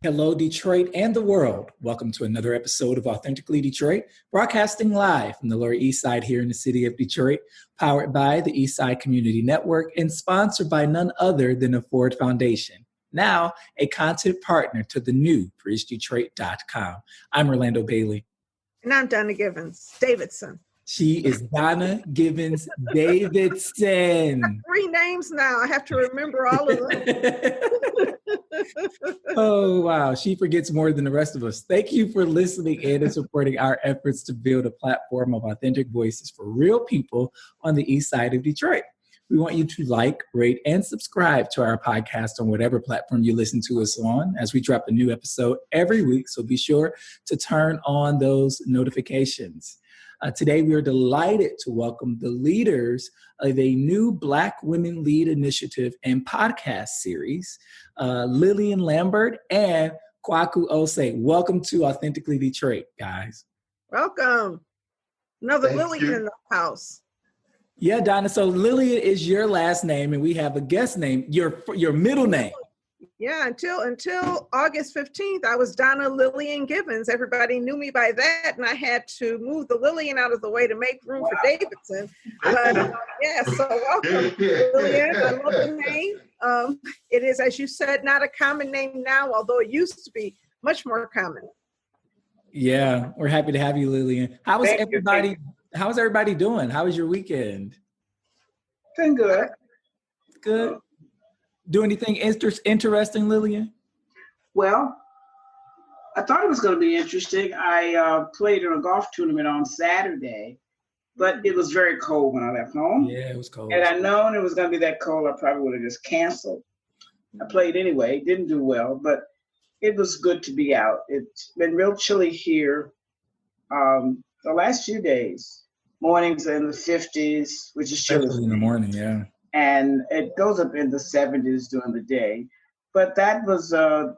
Hello, Detroit and the world. Welcome to another episode of Authentically Detroit, broadcasting live from the Lower East Side here in the city of Detroit, powered by the East Side Community Network and sponsored by none other than the Ford Foundation, now a content partner to the new PreachDetroit.com. I'm Orlando Bailey. And I'm Donna Davidson. She is Donna Givens Davidson. 3 names now. I have to remember all of them. Oh, wow. She forgets more than the rest of us. Thank you for listening in and supporting our efforts to build a platform of authentic voices for real people on the East Side of Detroit. We want you to like, rate, and subscribe to our podcast on whatever platform you listen to us on as we drop a new episode every week. So be sure to turn on those notifications. Today, we are delighted to welcome the leaders of a new Black Women Lead initiative and podcast series, Lillian Lambert and Kwaku Osei. Welcome to Authentically Detroit, guys. Welcome. Another Lillian in the house. Yeah, Donna. So Lillian is your last name, and we have a guest name, your middle name. Yeah, until August 15th, I was Donna Lillian Givens. Everybody knew me by that, and I had to move the Lillian out of the way to make room for Davidson. But yeah, so welcome, Lillian. I love the name. It is, as you said, not a common name now, although it used to be much more common. Yeah, we're happy to have you, Lillian. How's everybody doing? How was your weekend? Been good. Good. Do anything interesting, Lillian? Well, I thought it was going to be interesting. I played in a golf tournament on Saturday, but it was very cold when I left home. Yeah, it was cold. And I known it was going to be that cold, I probably would have just canceled. I played anyway, didn't do well, but it was good to be out. It's been real chilly here the last few days. Mornings in the 50s, which is chilly. Especially in the morning, yeah. And it goes up in the 70s during the day. But that was, I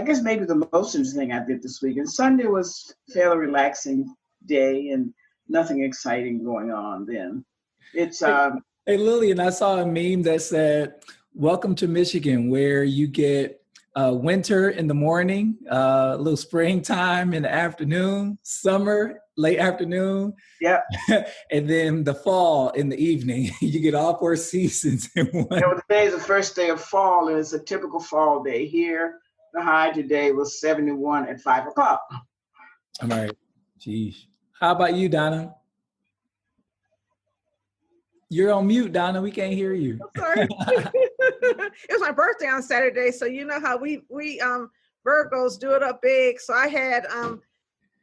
guess, maybe the most interesting thing I did this week. And Sunday was a fairly relaxing day and nothing exciting going on then. It's Hey, Lillian, I saw a meme that said, welcome to Michigan, where you get winter in the morning, a little springtime in the afternoon, summer, late afternoon. Yeah. And then the fall in the evening. You get all 4 seasons in one. Today is the first day of fall, and it's a typical fall day here. The high today was 71 at 5 o'clock. All right. Jeez. How about you, Donna? You're on mute, Donna. We can't hear you. I'm sorry. It was my birthday on Saturday, so you know how we Virgos do it up big. So I had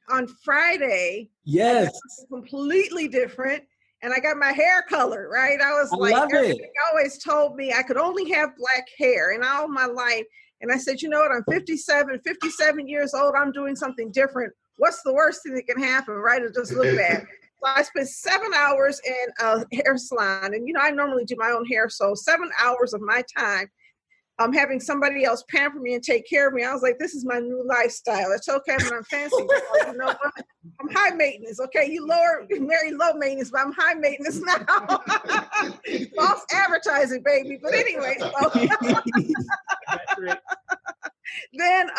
on Friday, yes, completely different, and I got my hair color right. I was everything always told me I could only have black hair in all my life, and I said, you know what? I'm 57 years old. I'm doing something different. What's the worst thing that can happen? Right? It just look bad. So I spent 7 hours in a hair salon, and I normally do my own hair, so 7 hours of my time having somebody else pamper me and take care of me. I was like, this is my new lifestyle. It's okay when I'm fancy. You know what? I'm high maintenance. Okay, you very low maintenance, but I'm high maintenance now. False advertising, baby. But anyway, then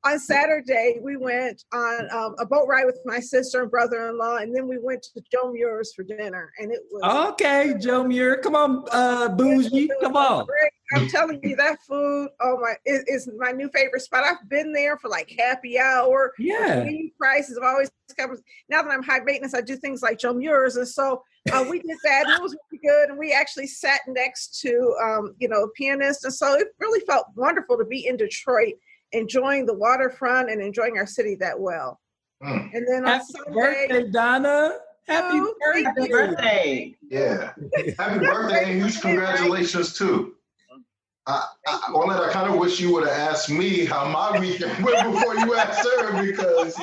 on Saturday, we went on a boat ride with my sister and brother-in-law, and then we went to Joe Muir's for dinner. And it was okay, Joe Muir. Come on, bougie. Come on. I'm telling you, that food, is my new favorite spot. I've been there for like happy hour. Yeah. Prices have always come. Now that I'm high maintenance, I do things like Joe Muir's. And so we did that. And it was really good. And we actually sat next to, a pianist. And so it really felt wonderful to be in Detroit, enjoying the waterfront and enjoying our city that well. And then on Sunday, birthday, Donna. Happy birthday. Yeah. Happy birthday and huge congratulations too. Orlando, I kind of wish you would have asked me how my weekend went before you asked her, because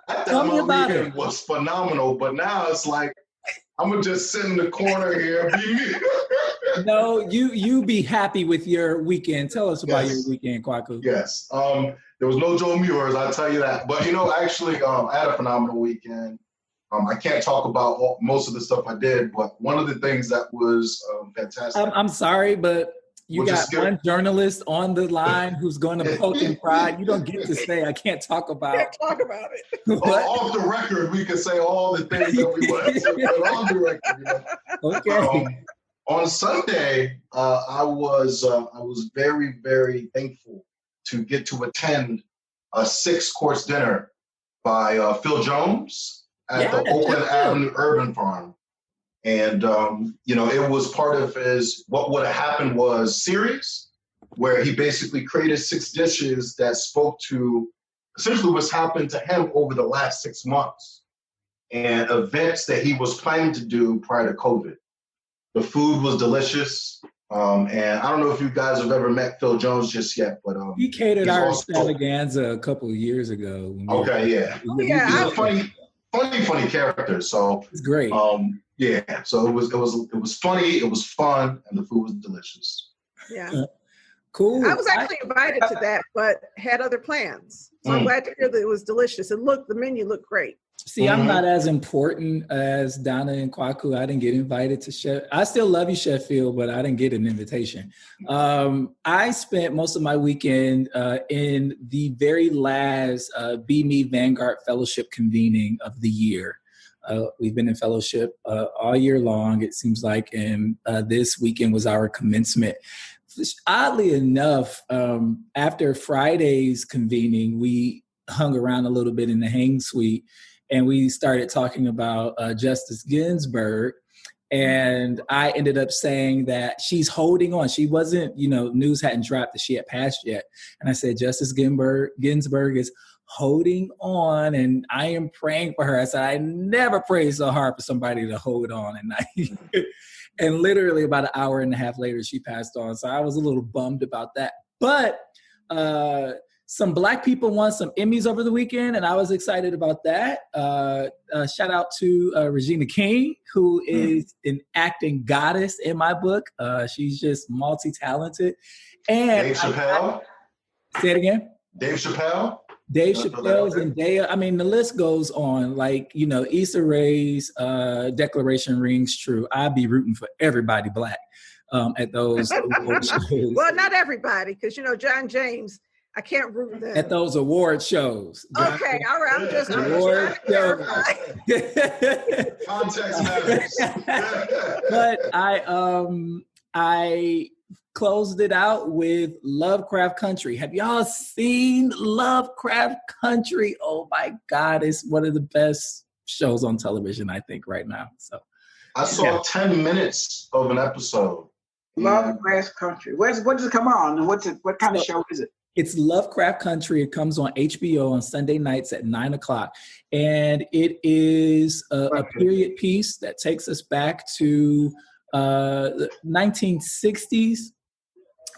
I thought my weekend was phenomenal, but now it's like I'm gonna just sit in the corner here and be me. No, you be happy with your weekend. Tell us about your weekend, Kwaku. Yes. There was no Joe Muir's, I'll tell you that. But actually, I had a phenomenal weekend. I can't talk about most of the stuff I did, but one of the things that was fantastic. I'm sorry, but You got one journalist on the line who's going to poke and prod. You don't get to say, I can't talk about it. Off the record, we can say all the things that we want to say, but on the record, Okay. On Sunday, I was very, very thankful to get to attend a 6-course dinner by Phil Jones at the Oakland Avenue Urban Farm. And, it was part of his What Would Have Happened Was series, where he basically created 6 dishes that spoke to essentially what's happened to him over the last 6 months and events that he was planning to do prior to COVID. The food was delicious. And I don't know if you guys have ever met Phil Jones just yet, but he catered our extravaganza a couple of years ago. Okay, yeah. He's a funny character. So it's great. Yeah. So it was funny, it was fun, and the food was delicious. Yeah. Cool. I was actually invited to that, but had other plans. So I'm glad to hear that it was delicious. The menu looked great. See, I'm not as important as Donna and Kwaku. I didn't get invited to Chef. I still love you, Sheffield, but I didn't get an invitation. I spent most of my weekend in the very last Be Me Vanguard Fellowship convening of the year. We've been in fellowship all year long, it seems like, and this weekend was our commencement. Oddly enough, after Friday's convening, we hung around a little bit in the hang suite, and we started talking about Justice Ginsburg. And I ended up saying that she's holding on. She wasn't, news hadn't dropped that she had passed yet. And I said, Justice Ginsburg is holding on, and I am praying for her. I said, I never prayed so hard for somebody to hold on. And literally about an hour and a half later, she passed on. So I was a little bummed about that. But some Black people won some Emmys over the weekend, and I was excited about that. Shout out to Regina King, who is an acting goddess in my book. She's just multi-talented. And Dave Chappelle? Say it again? Dave Chappelle? Dave Chappelle, Zendaya. I mean, the list goes on. Like, Issa Rae's declaration rings true. I'd be rooting for everybody Black at those award shows. Well, not everybody, because, John James, I can't root them. At those award shows. Okay, all right. I'm just award shows. Context matters. But I closed it out with Lovecraft Country. Have y'all seen Lovecraft Country? Oh my God, it's one of the best shows on television, I think, right now. So I saw 10 minutes of an episode. Lovecraft Country. What does it come on? And what kind of show is it? It's Lovecraft Country. It comes on HBO on Sunday nights at 9:00. And it is a period piece that takes us back to the 1960s,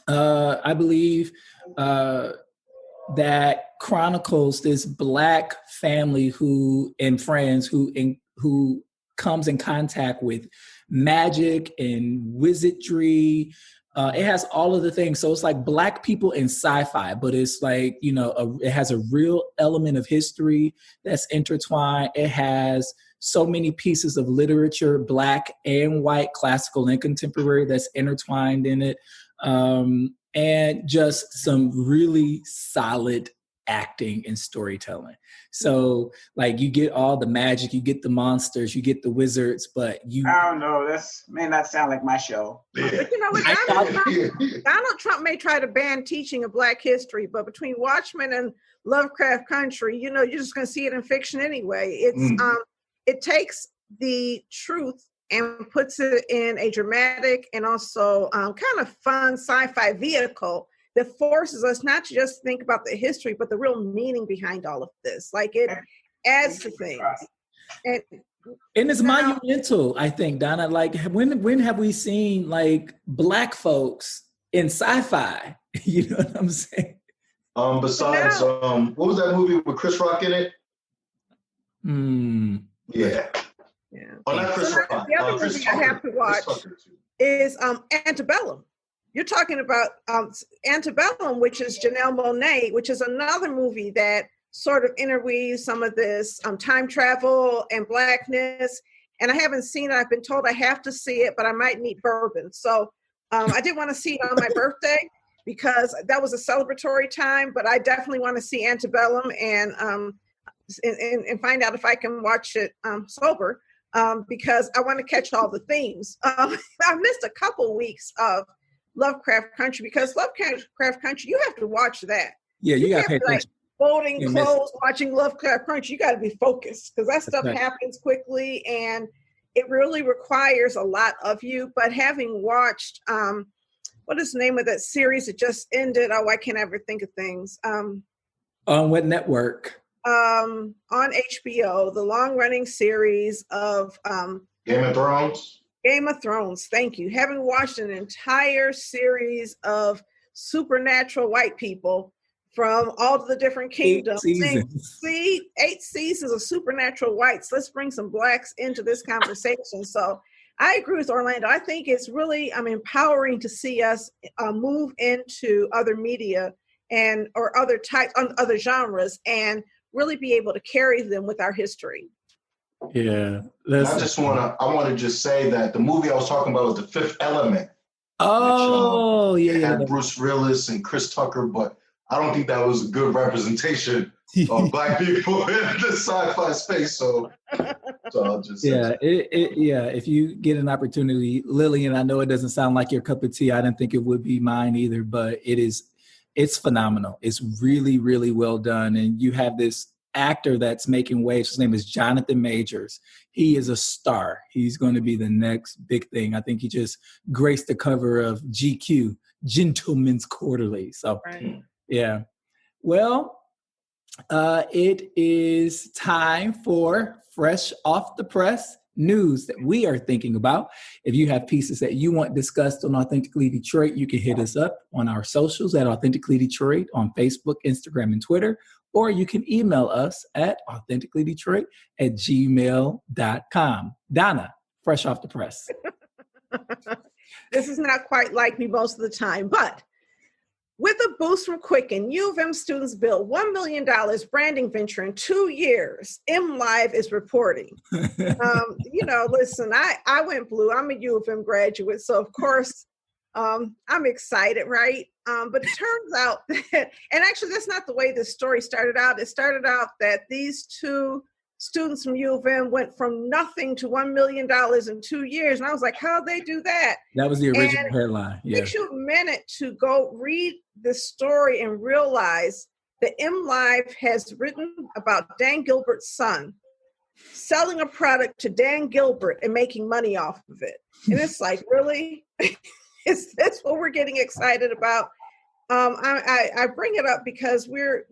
I believe, that chronicles this Black family and friends who comes in contact with magic and wizardry. It has all of the things. So it's like Black people in sci-fi, but it's like, it has a real element of history that's intertwined. It has so many pieces of literature, Black and white, classical and contemporary, that's intertwined in it. And just some really solid acting and storytelling. So like you get all the magic, you get the monsters, you get the wizards, but I don't know. That may not sound like my show. But Donald Trump may try to ban teaching of Black history, but between Watchmen and Lovecraft Country, you're just going to see it in fiction anyway. It takes the truth and puts it in a dramatic and also kind of fun sci-fi vehicle that forces us not to just think about the history, but the real meaning behind all of this. Like it adds to things. And it's monumental, I think, Donna. Like when have we seen like Black folks in sci-fi? You know what I'm saying? Besides, what was that movie with Chris Rock in it? Yeah. Oh, not Chris Rock. The other movie I have to watch is Antebellum. You're talking about Antebellum, which is Janelle Monáe, which is another movie that sort of interweaves some of this time travel and Blackness. And I haven't seen it. I've been told I have to see it, but I might need bourbon. So I didn't want to see it on my birthday because that was a celebratory time, but I definitely want to see Antebellum and find out if I can watch it sober because I want to catch all the themes. I missed a couple weeks of Lovecraft Country because Lovecraft Country, you have to watch that. Yeah, you got to pay attention. Folding clothes, watching Lovecraft Country, you got to be focused because that stuff happens quickly and it really requires a lot of you. But having watched, what is the name of that series that just ended? Oh, I can't ever think of things. On what network? On HBO, the long-running series of Game of Thrones. Game of Thrones, thank you. Having watched an entire series of supernatural white people from all of the different kingdoms. 8 seasons. See, 8 seasons of supernatural whites. Let's bring some blacks into this conversation. So I agree with Orlando. I think it's really empowering to see us move into other media and or other types, other genres, and really be able to carry them with our history. Yeah. I want to just say that the movie I was talking about was The Fifth Element. Oh, which, yeah. had Bruce Willis and Chris Tucker, but I don't think that was a good representation of Black people in the sci-fi space. So I'll just say if you get an opportunity, Lillian, I know it doesn't sound like your cup of tea. I didn't think it would be mine either, but it's phenomenal. It's really, really well done. And you have this actor that's making waves. His name is Jonathan Majors. He is a star. He's going to be the next big thing. I think he just graced the cover of GQ, Gentleman's Quarterly. So, yeah. Well, it is time for Fresh Off the Press news that we are thinking about. If you have pieces that you want discussed on Authentically Detroit, you can hit us up on our socials at Authentically Detroit on Facebook, Instagram, and Twitter, or you can email us at authenticallydetroit@gmail.com. Donna, Fresh Off the Press. This is not quite like me most of the time, but with a boost from Quicken, U of M students built $1 million branding venture in 2 years. MLive is reporting. Listen, I went blue. I'm a U of M graduate, so of course I'm excited, right? But it turns out that, and actually that's not the way this story started out. It started out that these two students from U of M went from nothing to $1 million in 2 years. And I was like, how'd they do that? That was the original headline. It takes you a minute to go read this story and realize that MLive has written about Dan Gilbert's son selling a product to Dan Gilbert and making money off of it. And it's like, really? Is this what we're getting excited about? I bring it up because we're,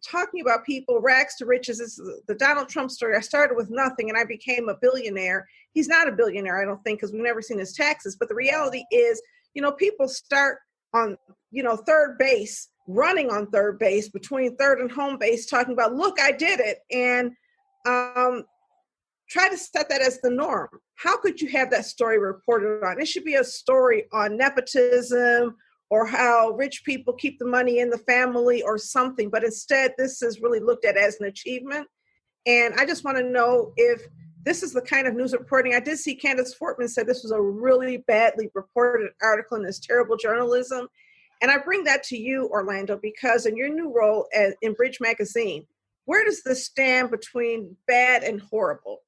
talking about people, rags to riches. This is the Donald Trump story. I started with nothing and I became a billionaire. He's not a billionaire, I don't think, because we've never seen his taxes. But the reality is, people start on, third base, running on third base, between third and home base, talking about, look, I did it. And try to set that as the norm. How could you have that story reported on? It should be a story on nepotism or how rich people keep the money in the family or something. But instead, this is really looked at as an achievement. And I just want to know if this is the kind of news reporting. I did see Candace Fortman said this was a really badly reported article and it's terrible journalism. And I bring that to you, Orlando, because in your new role in Bridge Magazine, where does this stand between bad and horrible?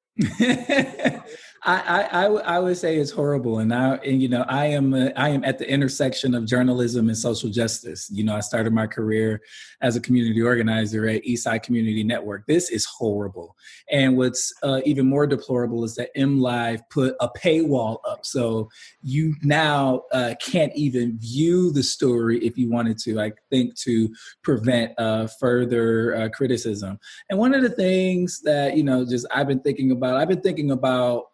I would say it's horrible, and I am at the intersection of journalism and social justice. I started my career as a community organizer at Eastside Community Network. This is horrible, and what's even more deplorable is that MLive put a paywall up, so you now can't even view the story if you wanted to. I think to prevent further criticism. And one of the things that I've been thinking about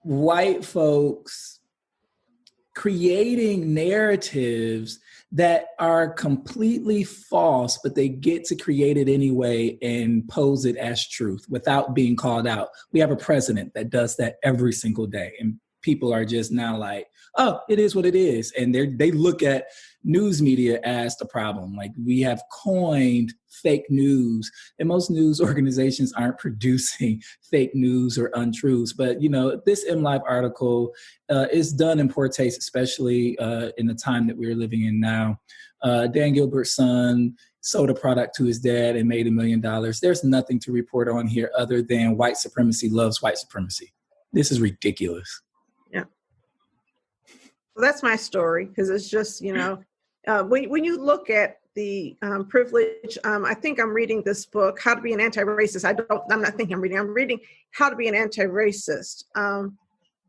white folks creating narratives that are completely false, but they get to create it anyway and pose it as truth without being called out. We have a president that does that every single day, and people are just now like, oh, it is what it is. And they look at news media as the problem. Like, we have coined fake news, and most news organizations aren't producing fake news or untruths. But, this MLive article is done in poor taste, especially in the time that we're living in now. Dan Gilbert's son sold a product to his dad and made $1 million. There's nothing to report on here other than white supremacy loves white supremacy. This is ridiculous. Yeah. Well, that's my story, because it's just, when you look at the privilege, I think I'm reading this book, How to Be an Anti-Racist. I'm reading How to Be an Anti-Racist.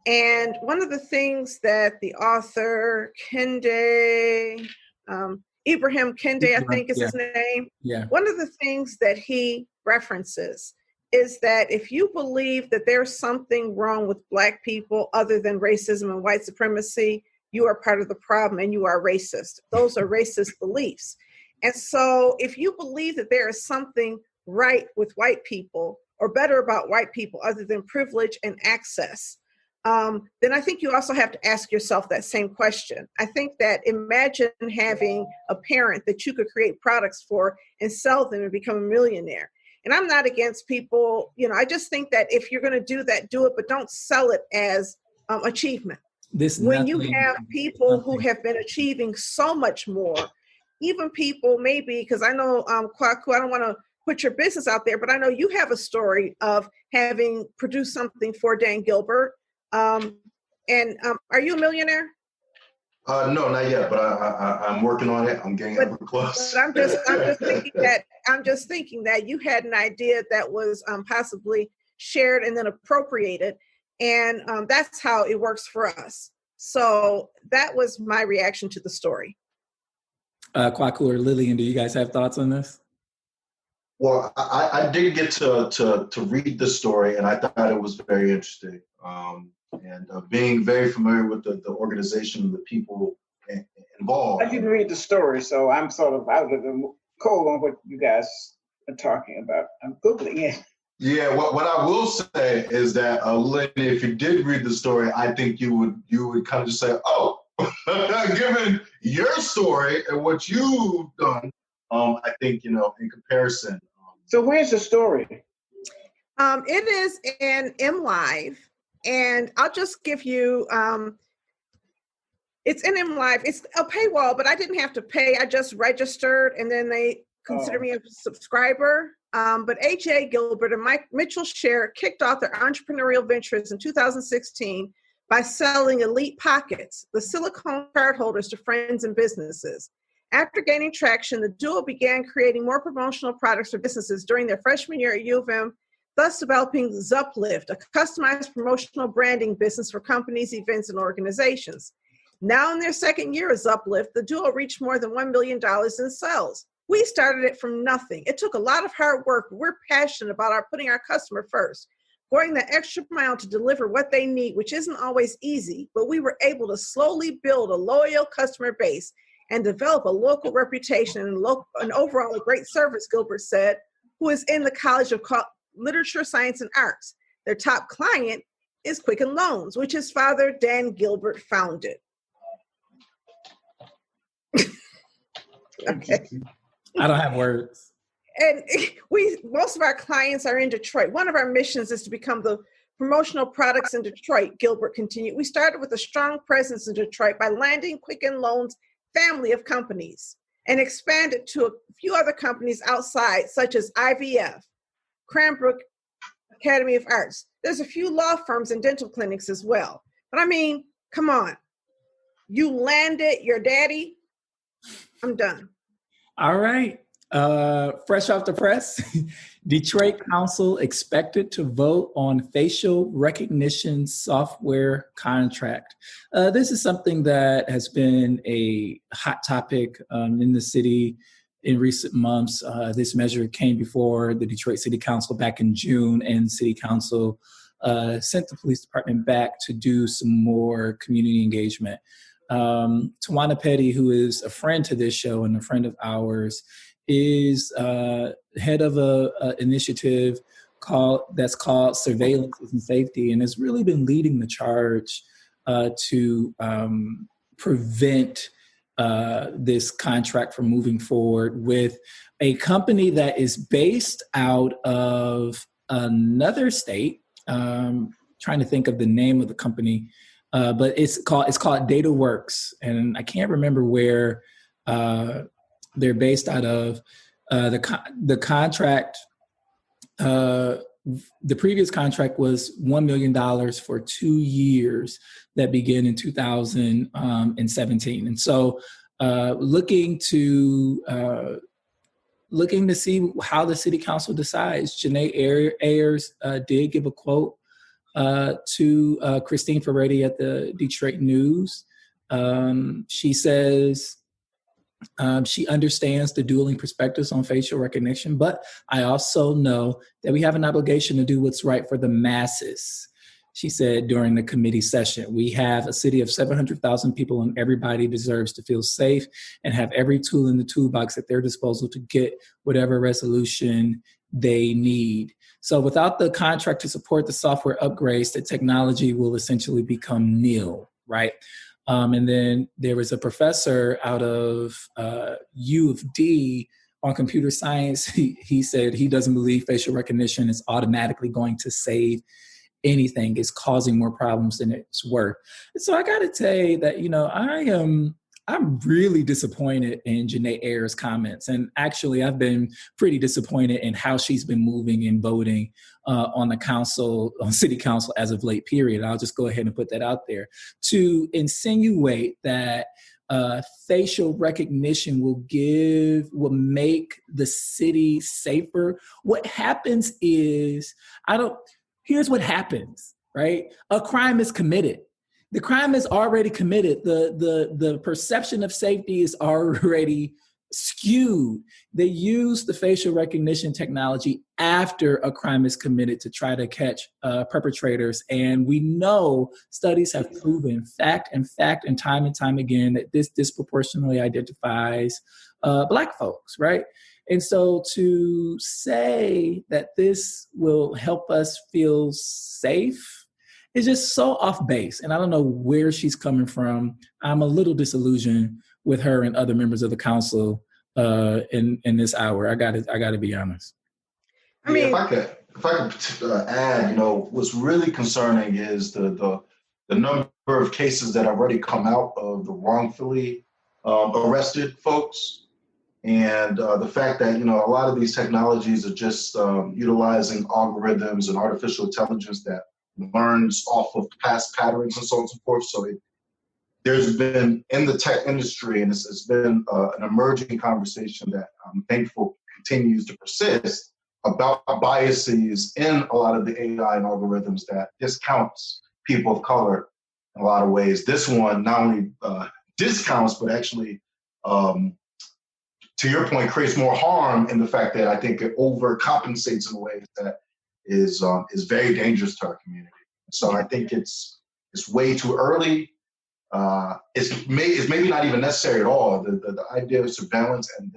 And one of the things that the author, Ibrahim Kendi, I think is his name. Yeah. One of the things that he references is that if you believe that there's something wrong with Black people other than racism and white supremacy, you are part of the problem and you are racist. Those are racist beliefs. And so if you believe that there is something right with white people or better about white people other than privilege and access, then I think you also have to ask yourself that same question. I think that imagine having a parent that you could create products for and sell them and become a millionaire. And I'm not against people, I just think that if you're going to do that, do it, but don't sell it as achievement. When you have people who have been achieving so much more, even people maybe, because I know, Kwaku, I don't want to put your business out there, but I know you have a story of having produced something for Dan Gilbert. Are you a millionaire? No, not yet, but I'm working on it. I'm getting ever close. But I'm just thinking that you had an idea that was possibly shared and then appropriated, and that's how it works for us. So that was my reaction to the story. Kwaku or Lillian, do you guys have thoughts on this? Well, I did get to read the story, and I thought it was very interesting. And being very familiar with the organization and the people involved. I didn't read the story, so I'm sort of out of the cold on what you guys are talking about. I'm Googling it. Yeah, what I will say is that, Lillian, if you did read the story, I think you would kind of just say, oh, given your story and what you've done, I think, in comparison. So where's the story? It is in MLive. And I'll just give you, it's in MLive. It's a paywall, but I didn't have to pay. I just registered, and then they consider me a subscriber. But A.J. Gilbert and Mike Mitchell Scher kicked off their entrepreneurial ventures in 2016 by selling Elite Pockets, the silicone card holders, to friends and businesses. After gaining traction, the duo began creating more promotional products for businesses during their freshman year at U of M, thus developing Zuplift, a customized promotional branding business for companies, events, and organizations. Now in their second year of Zuplift, the duo reached more than $1 million in sales. We started it from nothing. It took a lot of hard work, but we're passionate about putting our customer first, going the extra mile to deliver what they need, which isn't always easy, but we were able to slowly build a loyal customer base and develop a local reputation and overall a great service, Gilbert said, who is in the College of Literature, Science, and Arts. Their top client is Quicken Loans, which his father, Dan Gilbert, founded. Okay. I don't have words. And most of our clients are in Detroit. One of our missions is to become the promotional products in Detroit, Gilbert continued. We started with a strong presence in Detroit by landing Quicken Loans' family of companies and expanded to a few other companies outside, such as IVF, Cranbrook Academy of Arts. There's a few law firms and dental clinics as well. But I mean, come on. You landed your daddy. I'm done. All right. Fresh off the press, Detroit Council expected to vote on facial recognition software contract. This is something that has been a hot topic in the city in recent months. This measure came before the Detroit City Council back in June, and City Council sent the police department back to do some more community engagement. Tawana Petty, who is a friend to this show and a friend of ours, is head of a initiative that's called Surveillance and Safety, and has really been leading the charge to prevent this contract from moving forward with a company that is based out of another state. Trying to think of the name of the company, but it's called DataWorks, and I can't remember where they're based out of. The contract, the previous contract was $1 million for 2 years that began in 2017. And so looking to see how the city council decides. Janae Ayers did give a quote to Christine Ferretti at the Detroit News. She says, she understands the dueling perspectives on facial recognition, but I also know that we have an obligation to do what's right for the masses. She said during the committee session, we have a city of 700,000 people and everybody deserves to feel safe and have every tool in the toolbox at their disposal to get whatever resolution they need. So without the contract to support the software upgrades, the technology will essentially become nil, right? And then there was a professor out of U of D on computer science. He said he doesn't believe facial recognition is automatically going to save anything. It's causing more problems than it's worth. And so I got to say that, I'm really disappointed in Janae Ayers' comments. And actually, I've been pretty disappointed in how she's been moving and voting on city council as of late, period. I'll just go ahead and put that out there. To insinuate that facial recognition will make the city safer. What happens is, here's what happens, right? A crime is committed. The crime is already committed. The perception of safety is already skewed. They use the facial recognition technology after a crime is committed to try to catch perpetrators. And we know studies have proven fact and time again that this disproportionately identifies Black folks, right? And so to say that this will help us feel safe is just so off base. And I don't know where she's coming from. I'm a little disillusioned with her and other members of the council in this hour. I gotta be honest. I mean, if I could add, what's really concerning is the number of cases that have already come out of the wrongfully arrested folks. And the fact that, a lot of these technologies are just utilizing algorithms and artificial intelligence that learns off of past patterns and so on and so forth. So there's been in the tech industry, and it's been an emerging conversation that I'm thankful continues to persist about biases in a lot of the AI and algorithms that discounts people of color in a lot of ways. This one not only discounts, but actually, to your point, creates more harm in the fact that I think it overcompensates in ways that is very dangerous to our community. So I think it's way too early. It's maybe not even necessary at all. The idea of surveillance and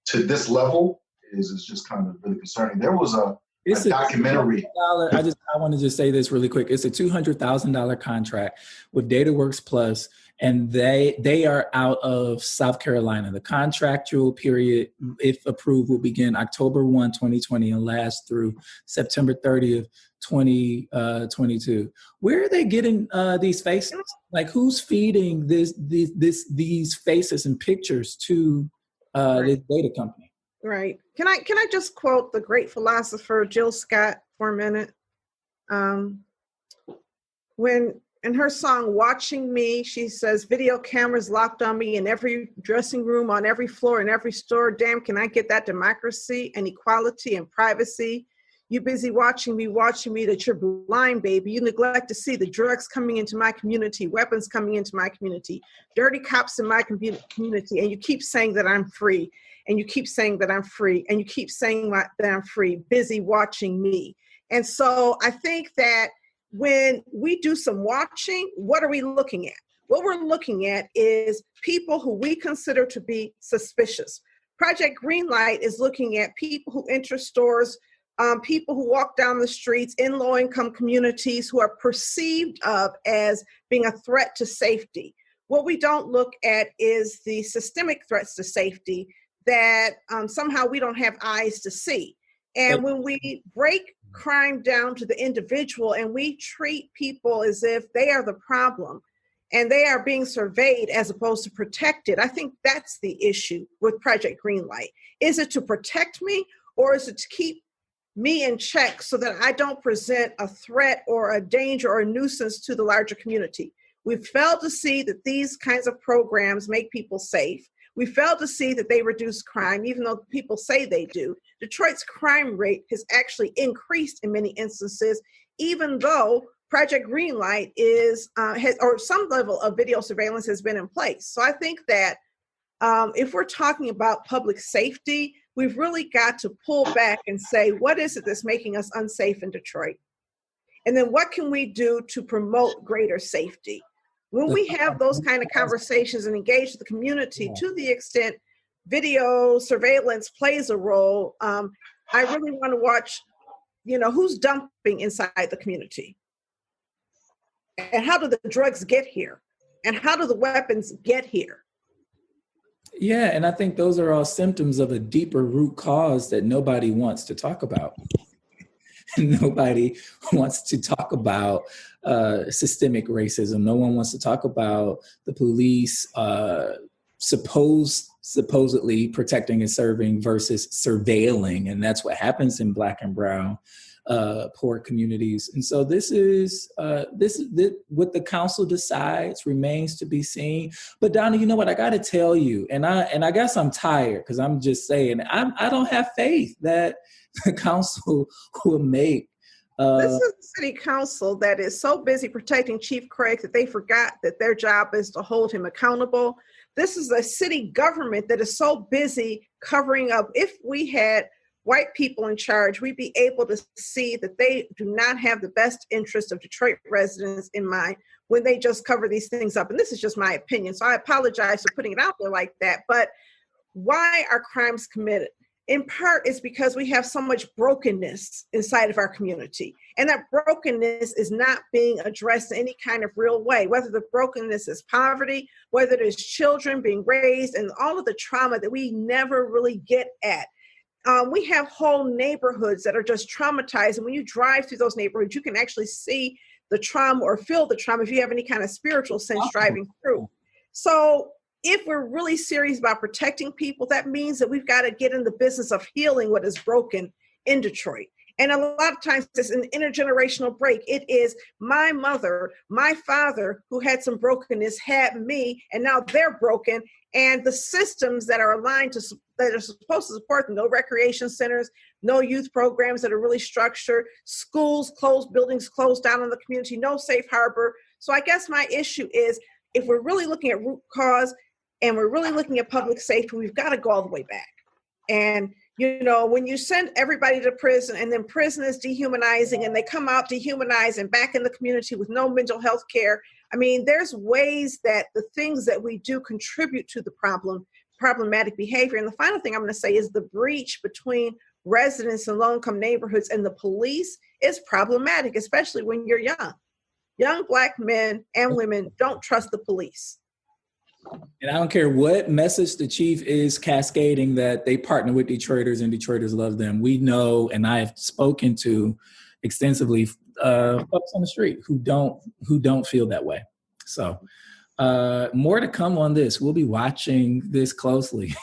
to this level is just kind of really concerning. There was a documentary. I want to just say this really quick. It's a $200,000 contract with DataWorks Plus, and they are out of South Carolina. The contractual period, if approved, will begin October 1, 2020 and last through September 30th, 2022. Where are they getting these faces? Like, who's feeding these faces and pictures to this data company? Right. Can I just quote the great philosopher Jill Scott for a minute? When in her song "Watching Me," she says, "Video cameras locked on me in every dressing room, on every floor, in every store. Damn, can I get that democracy and equality and privacy? You busy watching me that you're blind, baby. You neglect to see the drugs coming into my community, weapons coming into my community, dirty cops in my community, and you keep saying that I'm free, and you keep saying that I'm free, and you keep saying that I'm free, busy watching me." And so I think that when we do some watching, what are we looking at? What we're looking at is people who we consider to be suspicious. Project Greenlight is looking at people who enter stores people who walk down the streets in low-income communities who are perceived of as being a threat to safety. What we don't look at is the systemic threats to safety that somehow we don't have eyes to see. And when we break crime down to the individual and we treat people as if they are the problem and they are being surveyed as opposed to protected, I think that's the issue with Project Greenlight. Is it to protect me, or is it to keep me in check so that I don't present a threat or a danger or a nuisance to the larger community? We've failed to see that these kinds of programs make people safe. We failed to see that they reduce crime, even though people say they do. Detroit's crime rate has actually increased in many instances, even though Project Greenlight or some level of video surveillance has been in place. So I think that if we're talking about public safety, we've really got to pull back and say, what is it that's making us unsafe in Detroit? And then what can we do to promote greater safety? When we have those kind of conversations and engage the community to the extent video surveillance plays a role, I really want to watch, who's dumping inside the community. And how do the drugs get here? And how do the weapons get here? Yeah, and I think those are all symptoms of a deeper root cause that nobody wants to talk about. Nobody wants to talk about systemic racism. No one wants to talk about the police supposedly protecting and serving versus surveilling. And that's what happens in Black and brown poor communities. And so this is what the council decides remains to be seen. But Donna, you know what? I got to tell you, and I guess I'm tired because I'm just saying I don't have faith that the council will make. This is the city council that is so busy protecting Chief Craig that they forgot that their job is to hold him accountable. This is a city government that is so busy covering up. If we had white people in charge, we'd be able to see that they do not have the best interest of Detroit residents in mind when they just cover these things up. And this is just my opinion, so I apologize for putting it out there like that. But why are crimes committed? In part, it's because we have so much brokenness inside of our community. And that brokenness is not being addressed in any kind of real way, whether the brokenness is poverty, whether it is children being raised, and all of the trauma that we never really get at. We have whole neighborhoods that are just traumatized. And when you drive through those neighborhoods, you can actually see the trauma or feel the trauma if you have any kind of spiritual sense driving through. So if we're really serious about protecting people, that means that we've got to get in the business of healing what is broken in Detroit. And a lot of times it's an intergenerational break. It is my mother, my father, who had some brokenness, had me, and now they're broken. And the systems that are aligned to, that are supposed to support them, no recreation centers, no youth programs that are really structured, schools closed, buildings closed down in the community, no safe harbor. So I guess my issue is, if we're really looking at root cause and we're really looking at public safety, we've got to go all the way back. And when you send everybody to prison and then prison is dehumanizing and they come out dehumanized and back in the community with no mental health care, I mean, there's ways that the things that we do contribute to the problematic behavior. And the final thing I'm going to say is the breach between residents in low-income neighborhoods and the police is problematic, especially when you're young. Young Black men and women don't trust the police. And I don't care what message the chief is cascading that they partner with Detroiters and Detroiters love them. We know, and I have spoken to extensively folks on the street who don't feel that way. So more to come on this. We'll be watching this closely.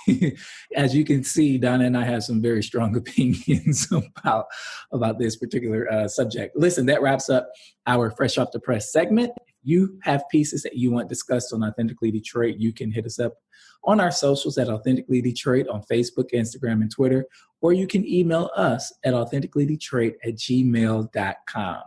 As you can see, Donna and I have some very strong opinions about this particular subject. Listen, that wraps up our Fresh Off the Press segment. You have pieces that you want discussed on Authentically Detroit, you can hit us up on our socials at Authentically Detroit on Facebook, Instagram, and Twitter, or you can email us at authenticallydetroit@gmail.com.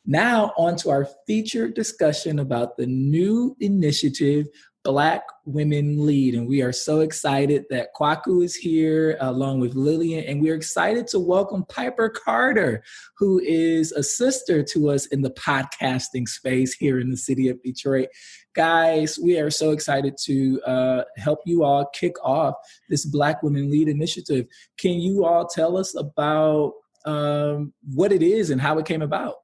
Now on to our featured discussion about the new initiative, Black Women Lead. And we are so excited that Kwaku is here along with Lillian. And we're excited to welcome Piper Carter, who is a sister to us in the podcasting space here in the city of Detroit. Guys, we are so excited to help you all kick off this Black Women Lead initiative. Can you all tell us about what it is and how it came about.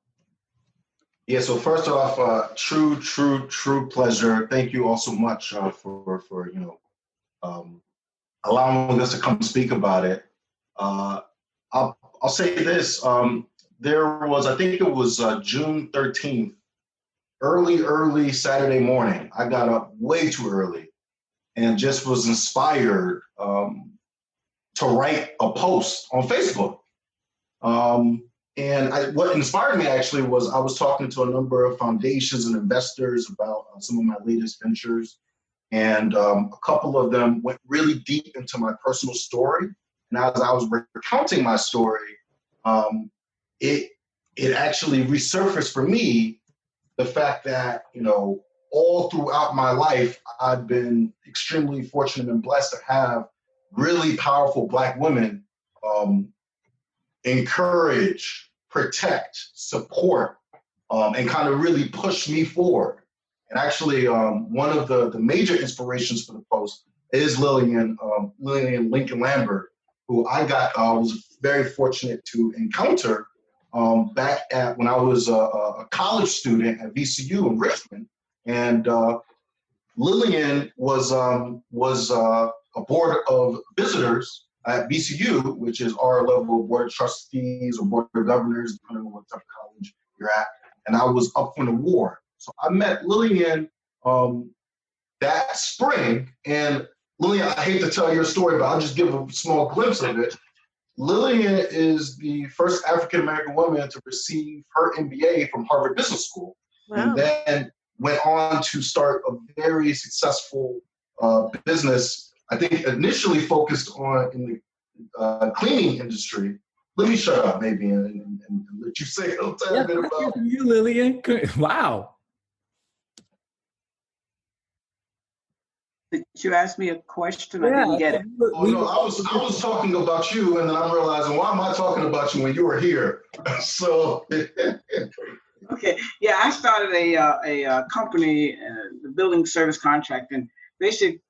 Yeah, so first off, true pleasure. Thank you all so much for allowing us to come speak about it. I'll say this. There was, I think it was June 13th, early Saturday morning. I got up way too early and just was inspired to write a post on Facebook. What inspired me actually was I was talking to a number of foundations and investors about some of my latest ventures. And a couple of them went really deep into my personal story. And as I was recounting my story, it actually resurfaced for me the fact that, all throughout my life, I've been extremely fortunate and blessed to have really powerful Black women encourage, protect, support, and kind of really push me forward. And actually, one of the major inspirations for the post is Lillian Lincoln Lambert, who I was very fortunate to encounter back at when I was a college student at VCU in Richmond. And Lillian was a board of visitors at VCU, which is our level of board of trustees or board of governors, depending on what type of college you're at. And I was up for an award. So I met Lillian that spring. And Lillian, I hate to tell your story, but I'll just give a small glimpse of it. Lillian is the first African-American woman to receive her MBA from Harvard Business School. Wow. And then went on to start a very successful business, I think initially focused on in the cleaning industry. Let me shut up maybe and let you say a little bit about you, Lillian. Wow. Did you ask me a question? I didn't get it. Oh, no, I was talking about you, and then I'm realizing, why am I talking about you when you were here? So. Okay, yeah, I started a company, the building service contract, and basically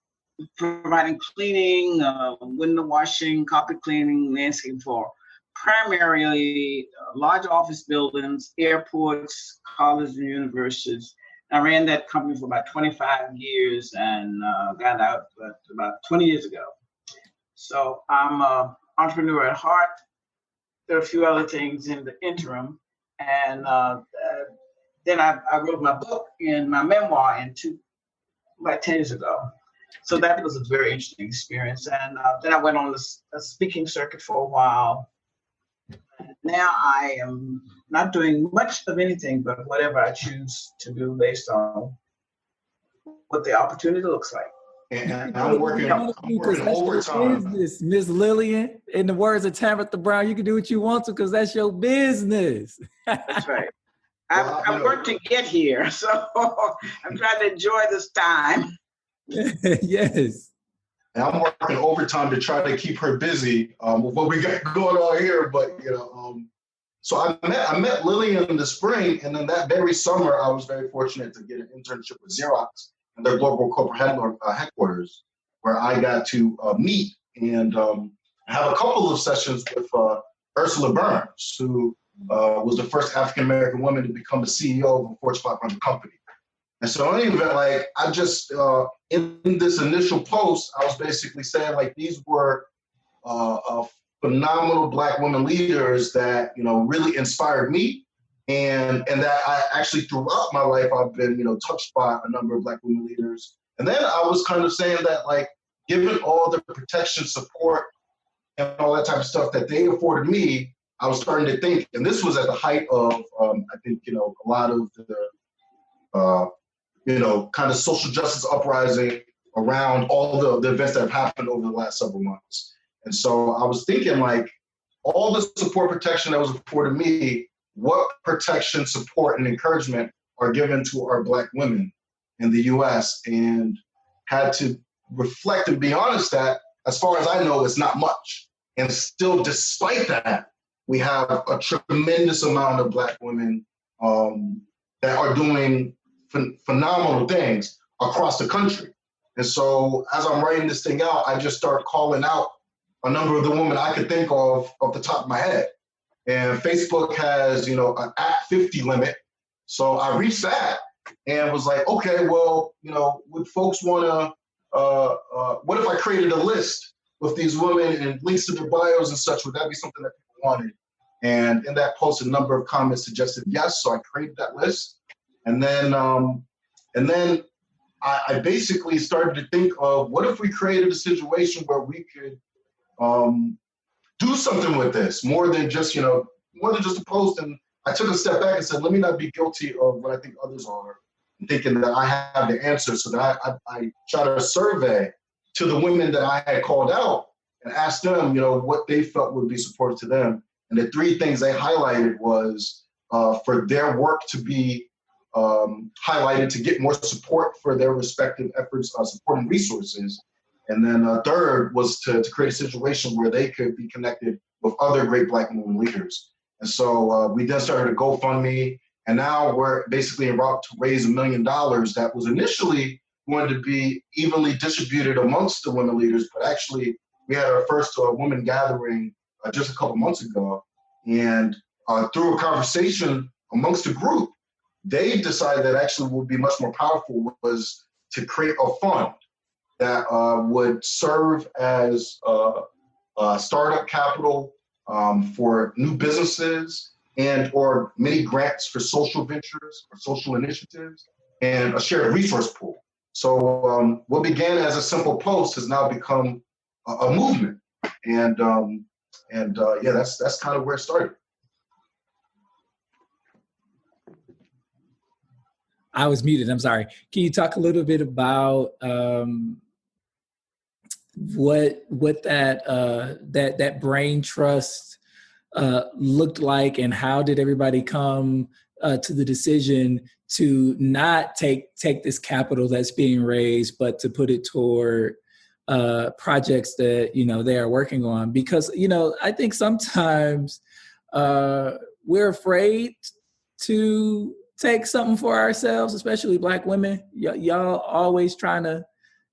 providing cleaning, window washing, carpet cleaning, landscape for primarily large office buildings, airports, colleges, and universities. I ran that company for about 25 years and got out about 20 years ago. So I'm an entrepreneur at heart. There are a few other things in the interim. And then I wrote my book and my memoir about 10 years ago. So that was a very interesting experience. And then I went on the speaking circuit for a while. Now I am not doing much of anything, but whatever I choose to do based on what the opportunity looks like. And I'm working overtime. Business, Miss Lillian. In the words of Tabitha Brown, you can do what you want to because that's your business. That's right. I worked to get here, so I'm trying to enjoy this time. Yes. And I'm working overtime to try to keep her busy with what we got going on here. But so I met Lillian in the spring, and then that very summer, I was very fortunate to get an internship with Xerox and their global corporate headquarters, where I got to meet and have a couple of sessions with Ursula Burns, who was the first African-American woman to become the CEO of a Fortune 500 company. And so in any event, like I just, in this initial post, I was basically saying like these were phenomenal Black women leaders that, really inspired me. And that I actually throughout my life, I've been, touched by a number of Black women leaders. And then I was kind of saying that like, given all the protection, support, and all that type of stuff that they afforded me, I was starting to think, and this was at the height of, I think, a lot of the, kind of social justice uprising around all the events that have happened over the last several months. And so I was thinking like, all the support protection that was afforded me, what protection, support, and encouragement are given to our Black women in the US, and had to reflect and be honest that, as far as I know, it's not much. And still, despite that, we have a tremendous amount of Black women that are doing phenomenal things across the country. And so as I'm writing this thing out, I just start calling out a number of the women I could think of off the top of my head. And Facebook has, an @50 limit. So I reached that and was like, okay, well, would folks want to, what if I created a list with these women and links to their bios and such? Would that be something that people wanted? And in that post, a number of comments suggested yes. So I created that list. And then I basically started to think of what if we created a situation where we could do something with this more than just a post. And I took a step back and said, let me not be guilty of what I think others are, thinking that I have the answer. So that I shot a survey to the women that I had called out and asked them, what they felt would be supportive to them. And the three things they highlighted was for their work to be highlighted, to get more support for their respective efforts supporting resources. And then third was to create a situation where they could be connected with other great Black women leaders. And so we then started a GoFundMe, and now we're basically en route to raise $1 million that was initially going to be evenly distributed amongst the women leaders, but actually we had our first women gathering just a couple months ago. And through a conversation amongst the group, they decided that actually what would be much more powerful was to create a fund that would serve as startup capital for new businesses and or many grants for social ventures or social initiatives, and a shared resource pool. So what began as a simple post has now become a movement. And that's kind of where it started. I was muted. I'm sorry. Can you talk a little bit about what that brain trust looked like, and how did everybody come to the decision to not take this capital that's being raised, but to put it toward projects that they are working on? Because I think sometimes we're afraid to take something for ourselves, especially Black women. Y'all always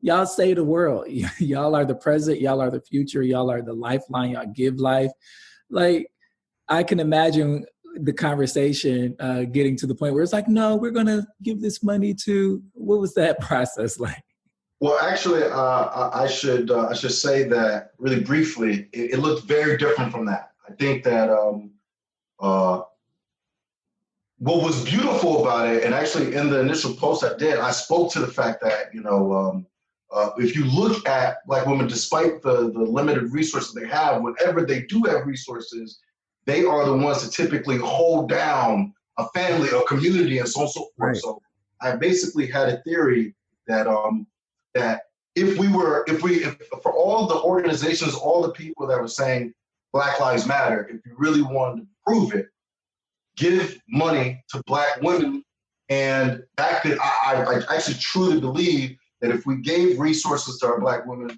y'all save the world. Y'all are the present, y'all are the future, y'all are the lifeline, y'all give life. Like, I can imagine the conversation getting to the point where it's like, no, we're gonna give this money to, what was that process like? Well, actually, I should say that really briefly, it looked very different from that. I think that what was beautiful about it, and actually in the initial post I did, I spoke to the fact that, if you look at Black women, despite the limited resources they have, whenever they do have resources, they are the ones that typically hold down a family, a community, and so on and so forth. Right. So I basically had a theory that that if for all the organizations, all the people that were saying Black Lives Matter, if you really wanted to prove it, give money to Black women, and back then I actually truly believe that if we gave resources to our Black women,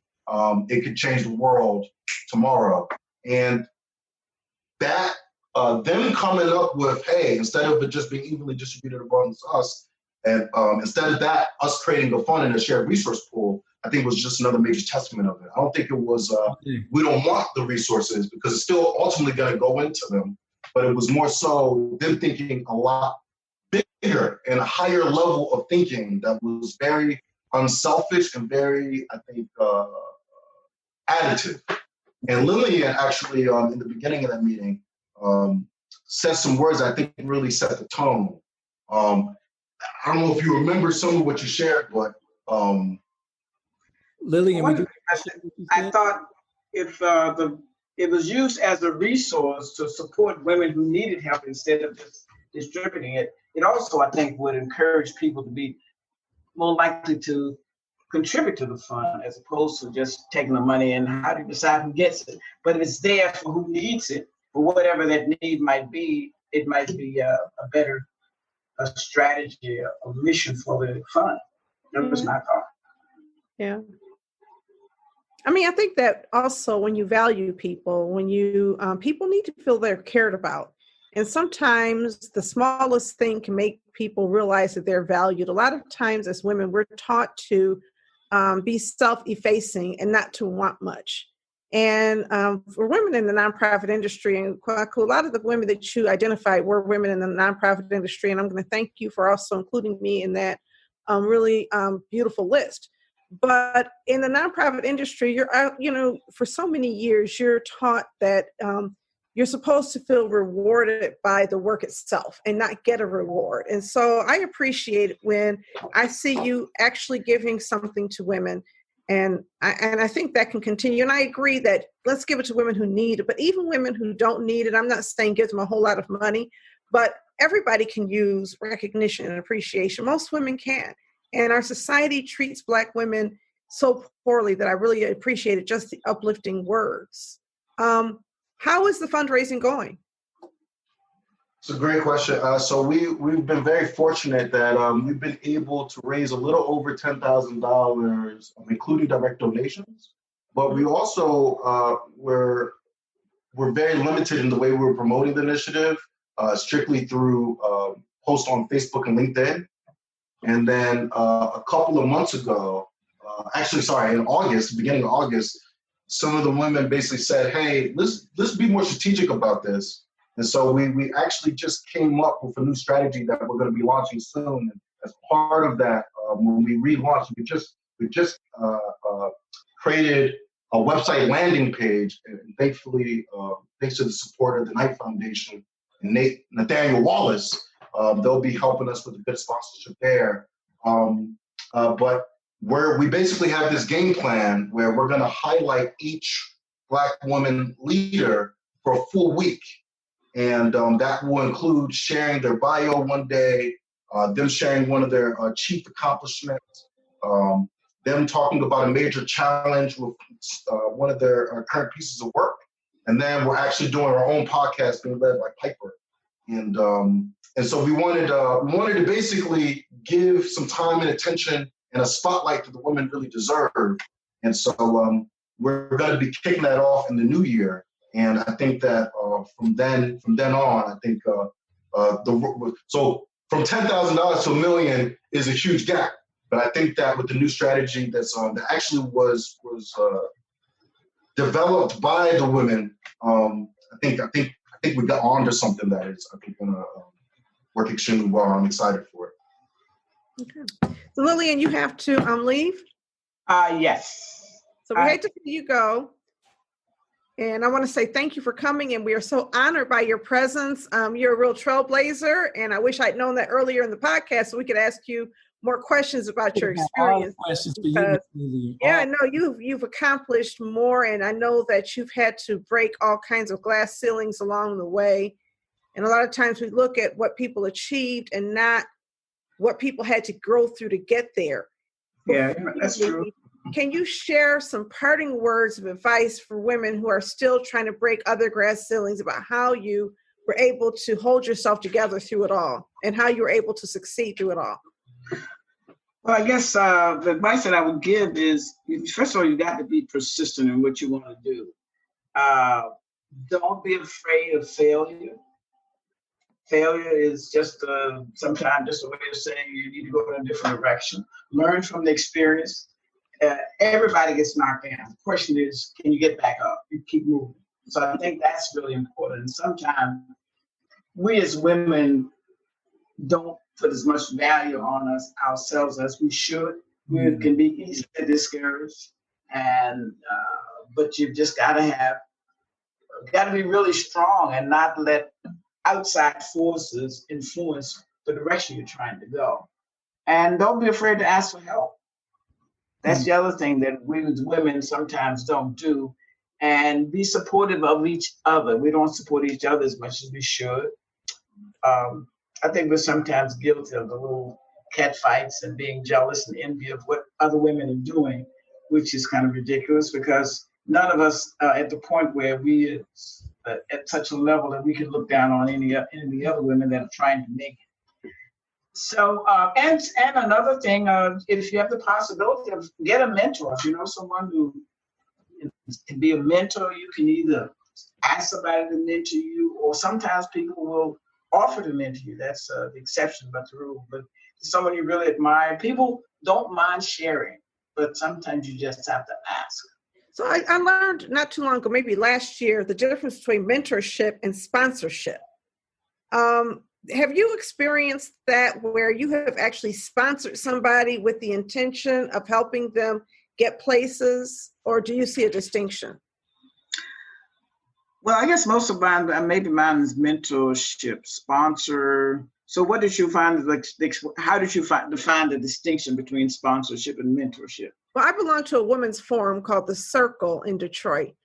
it could change the world tomorrow. And that them coming up with, hey, instead of it just being evenly distributed amongst us, and instead of that, us creating a fund and a shared resource pool, I think was just another major testament of it. I don't think it was, we don't want the resources, because it's still ultimately going to go into them. But it was more so them thinking a lot bigger and a higher level of thinking that was very unselfish and very, I think, additive. And Lillian actually, in the beginning of that meeting, said some words that I think really set the tone. I don't know if you remember some of what you shared, but Lillian, I thought if it was used as a resource to support women who needed help instead of just distributing it, it also, I think, would encourage people to be more likely to contribute to the fund as opposed to just taking the money and how do you decide who gets it. But if it's there for who needs it, for whatever that need might be, it might be a better strategy, a mission for the fund. That was my thought. Yeah. I mean, I think that also when you value people, when you, people need to feel they're cared about. And sometimes the smallest thing can make people realize that they're valued. A lot of times as women, we're taught to be self-effacing and not to want much. And for women in the nonprofit industry, and Kwaku, a lot of the women that you identified were women in the nonprofit industry, and I'm going to thank you for also including me in that really beautiful list. But in the nonprofit industry, you're, for so many years, you're taught that you're supposed to feel rewarded by the work itself and not get a reward. And so I appreciate it when I see you actually giving something to women. And I think that can continue. And I agree that let's give it to women who need it, but even women who don't need it, I'm not saying give them a whole lot of money, but everybody can use recognition and appreciation. Most women can. And our society treats Black women so poorly that I really appreciated just the uplifting words. How is the fundraising going? It's a great question. So we've been very fortunate that we've been able to raise a little over $10,000, including direct donations. But we also we're very limited in the way we're promoting the initiative, strictly through posts on Facebook and LinkedIn. And then a couple of months ago, in August, beginning of August, some of the women basically said, "Hey, let's be more strategic about this." And so we actually just came up with a new strategy that we're going to be launching soon. And as part of that, when we relaunched, we just created a website landing page, and thankfully, thanks to the support of the Knight Foundation and Nathaniel Wallace, they'll be helping us with a good sponsorship there. But we basically have this game plan where we're going to highlight each Black woman leader for a full week. And that will include sharing their bio one day, them sharing one of their chief accomplishments, them talking about a major challenge with one of their current pieces of work. And then we're actually doing our own podcast being led by Piper. And so we wanted to basically give some time and attention and a spotlight that the women really deserve. And so we're going to be kicking that off in the new year. And I think that from then on, I think so from $10,000 to $1 million is a huge gap. But I think that with the new strategy that actually was developed by the women, I think we got onto something that is going to work extremely well. I'm excited for it. Okay. So Lillian, you have to leave. Yes. So we hate to see you go. And I want to say thank you for coming, and we are so honored by your presence. You're a real trailblazer, and I wish I'd known that earlier in the podcast so we could ask you more questions about your experience. Questions for you. Yeah, I know you've accomplished more, and I know that you've had to break all kinds of glass ceilings along the way. And a lot of times we look at what people achieved and not what people had to grow through to get there. Yeah, that's true. Can you share some parting words of advice for women who are still trying to break other glass ceilings about how you were able to hold yourself together through it all and how you were able to succeed through it all? Well, I guess the advice that I would give is, first of all, you got to be persistent in what you want to do. Don't be afraid of failure. Failure is just sometimes just a way of saying you need to go in a different direction. Learn from the experience. Everybody gets knocked down. The question is, can you get back up? You keep moving. So I think that's really important. And sometimes we as women don't put as much value on ourselves as we should. We can be easily discouraged, and but you've just got to be really strong and not let outside forces influence the direction you're trying to go. And don't be afraid to ask for help. That's the other thing that we as women sometimes don't do. And be supportive of each other. We don't support each other as much as we should. I think we're sometimes guilty of the little cat fights and being jealous and envy of what other women are doing, which is kind of ridiculous because none of us are at the point where we are at such a level that we can look down on any of the other women that are trying to make it. So, and another thing, if you have the possibility of get a mentor, someone who can be a mentor, you can either ask somebody to mentor you, or sometimes people will offer to mentor you. That's the exception, but the rule. But someone you really admire. People don't mind sharing, but sometimes you just have to ask. So I learned not too long ago, maybe last year, the difference between mentorship and sponsorship. Have you experienced that where you have actually sponsored somebody with the intention of helping them get places, or do you see a distinction? Well, I guess most of mine, maybe mine is mentorship, sponsor. So what did you find, how did you define the distinction between sponsorship and mentorship? Well, I belong to a women's forum called The Circle in Detroit.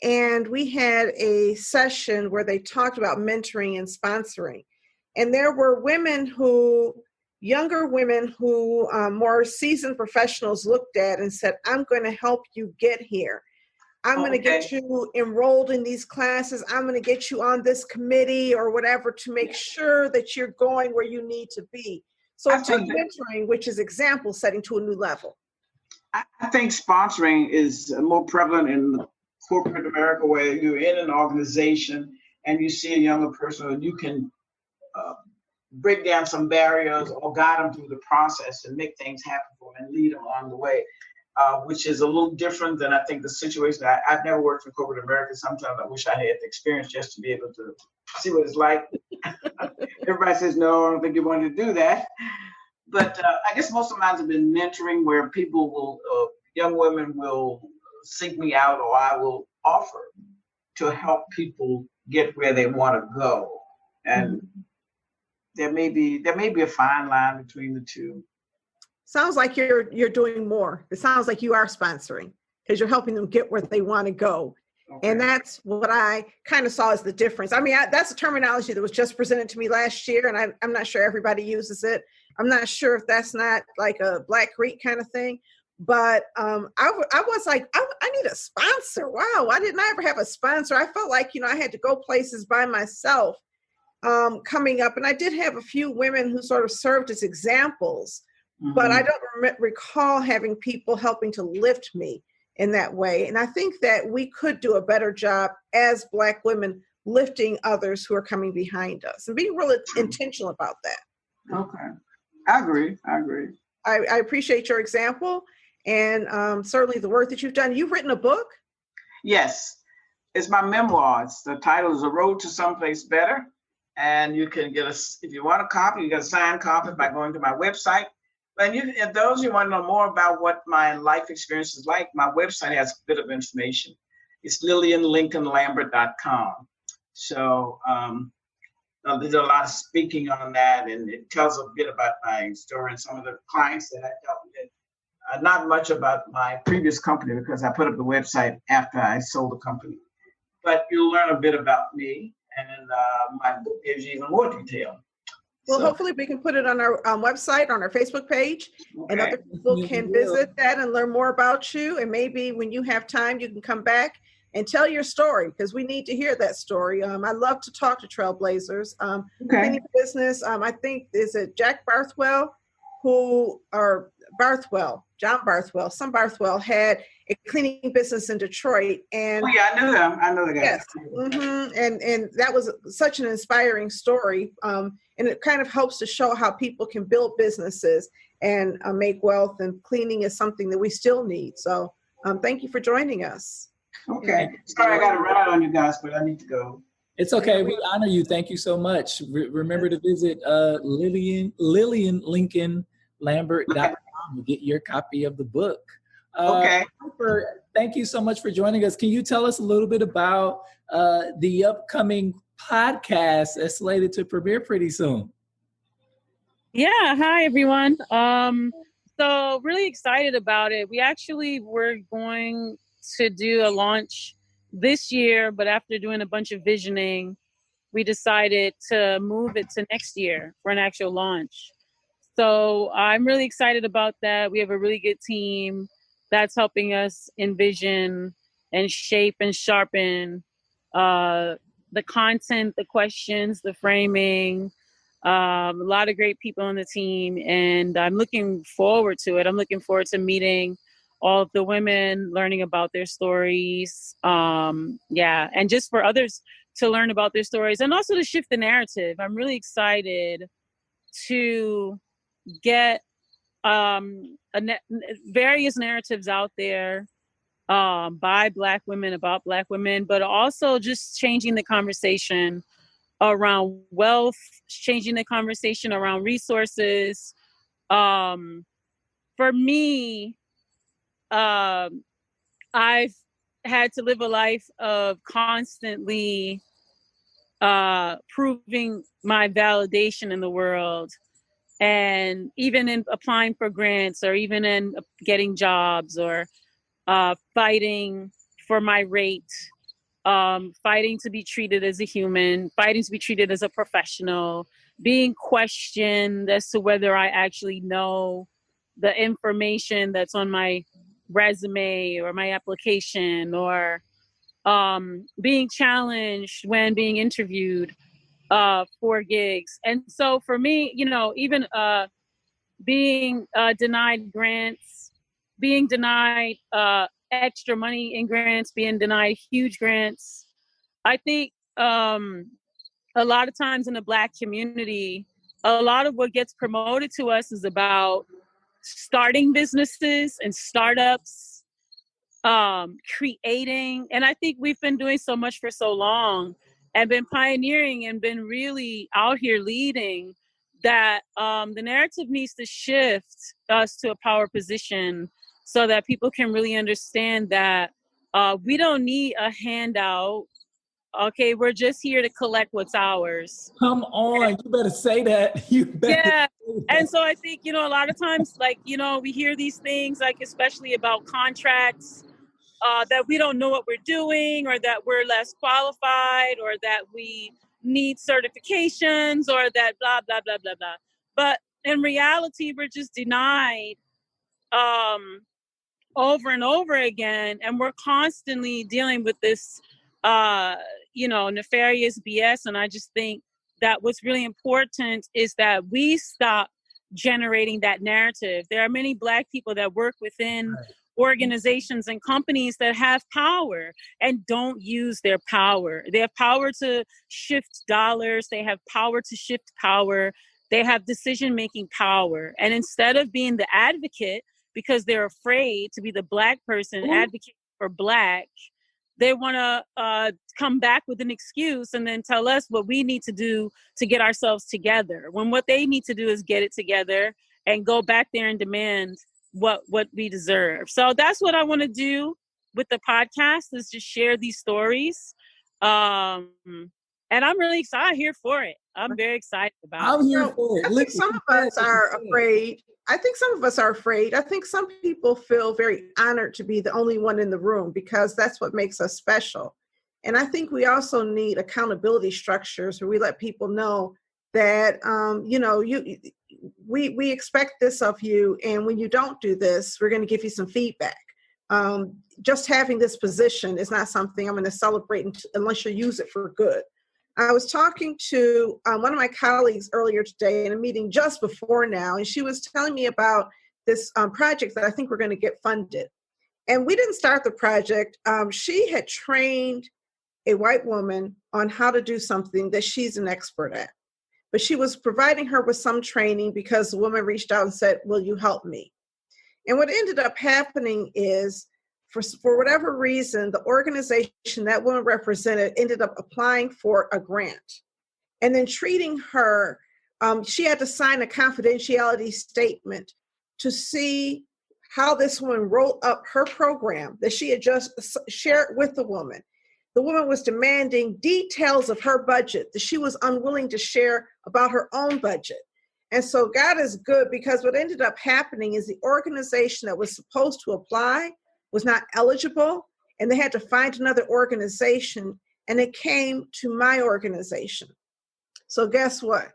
And we had a session where they talked about mentoring and sponsoring. And there were younger women who more seasoned professionals looked at and said, I'm going to help you get here. I'm going to get you enrolled in these classes. I'm going to get you on this committee or whatever to make sure that you're going where you need to be. So I took mentoring, which is example setting, to a new level. I think sponsoring is more prevalent in the corporate America, where you're in an organization and you see a younger person and you can break down some barriers or guide them through the process and make things happen for them and lead them along the way, which is a little different than I think the situation. I've never worked for corporate America. Sometimes I wish I had the experience just to be able to see what it's like. Everybody says, no, I don't think you want to do that. But I guess most of mine have been mentoring, where people will, young women will seek me out, or I will offer to help people get where they want to go. And there may be a fine line between the two. Sounds like you're doing more. It sounds like you are sponsoring because you're helping them get where they want to go. Okay. And that's what I kind of saw as the difference. I mean, that's a terminology that was just presented to me last year, and I'm not sure everybody uses it. I'm not sure if that's not like a Black Greek kind of thing. But I was like, I need a sponsor. Wow, why didn't I ever have a sponsor? I felt like, I had to go places by myself coming up. And I did have a few women who sort of served as examples, but I don't recall having people helping to lift me in that way. And I think that we could do a better job as Black women lifting others who are coming behind us and being really intentional about that. Okay. I agree. I appreciate your example. And certainly the work that you've done. You've written a book? Yes. It's my memoirs. The title is A Road to Someplace Better. And you can get if you want a copy, you get a signed copy by going to my website. And if those who want to know more about what my life experience is like, my website has a bit of information. It's LillianLincolnLambert.com. So there's a lot of speaking on that, and it tells a bit about my story and some of the clients that I dealt with. Not much about my previous company, because I put up the website after I sold the company. But you'll learn a bit about me, and my book gives you even more detail. Well, hopefully we can put it on our website, on our Facebook page, and other people can visit that and learn more about you. And maybe when you have time, you can come back and tell your story, because we need to hear that story. I love to talk to trailblazers. Cleaning business, I think, is it John Barthwell had a cleaning business in Detroit. And I knew him. I know the guy. Yes. And that was such an inspiring story. And it kind of helps to show how people can build businesses and make wealth, and cleaning is something that we still need. So thank you for joining us. Okay. Sorry, I got to run out on you guys, but I need to go. It's okay. We honor you. Thank you so much. Remember to visit Lillian Lincoln Lambert.com to get your copy of the book. Okay. Thank you so much for joining us. Can you tell us a little bit about the upcoming podcast that's slated to premiere pretty soon? Yeah. Hi, everyone. So really excited about it. We actually were going to do a launch this year, but after doing a bunch of visioning, we decided to move it to next year for an actual launch. So I'm really excited about that. We have a really good team that's helping us envision and shape and sharpen the content, the questions, the framing, a lot of great people on the team. And I'm looking forward to it. I'm looking forward to meeting all of the women, learning about their stories. And just for others to learn about their stories, and also to shift the narrative. I'm really excited to get various narratives out there by Black women, about Black women, but also just changing the conversation around wealth, changing the conversation around resources. For me, I've had to live a life of constantly proving my validation in the world. And even in applying for grants, or even in getting jobs, or fighting for my rate, fighting to be treated as a human, fighting to be treated as a professional, being questioned as to whether I actually know the information that's on my resume or my application, or being challenged when being interviewed for gigs. And so for me, even being denied grants, being denied extra money in grants, being denied huge grants. I think a lot of times in the Black community, a lot of what gets promoted to us is about starting businesses and startups, creating. And I think we've been doing so much for so long and been pioneering and been really out here leading that the narrative needs to shift us to a power position so that people can really understand that we don't need a handout. Okay, we're just here to collect what's ours. Come on, you better say that. You better. Yeah. And so I think, a lot of times, we hear these things, especially about contracts, that we don't know what we're doing, or that we're less qualified, or that we need certifications, or that blah, blah, blah, blah, blah. But in reality, we're just denied over and over again. And we're constantly dealing with this, nefarious BS. And I just think that what's really important is that we stop generating that narrative. There are many Black people that work within organizations and companies that have power and don't use their power. They have power to shift dollars. They have power to shift power. They have decision-making power. And instead of being the advocate, because they're afraid to be the Black person advocate for Black, they want to come back with an excuse and then tell us what we need to do to get ourselves together, when what they need to do is get it together and go back there and demand what we deserve. So that's what I want to do with the podcast, is just share these stories. And I'm really excited here for it. I'm very excited about it. I'm here for it. I think some of us are afraid. I think some people feel very honored to be the only one in the room, because that's what makes us special. And I think we also need accountability structures where we let people know that, we expect this of you. And when you don't do this, we're going to give you some feedback. Just having this position is not something I'm going to celebrate unless you use it for good. I was talking to one of my colleagues earlier today in a meeting just before now, and she was telling me about this project that I think we're going to get funded. And we didn't start the project. She had trained a white woman on how to do something that she's an expert at. But she was providing her with some training because the woman reached out and said, "Will you help me?" And what ended up happening is, for whatever reason, the organization that woman represented ended up applying for a grant. And then treating her, she had to sign a confidentiality statement to see how this woman wrote up her program that she had just shared with the woman. The woman was demanding details of her budget that she was unwilling to share about her own budget. And so God is good, because what ended up happening is the organization that was supposed to apply was not eligible, and they had to find another organization, and it came to my organization. So guess what?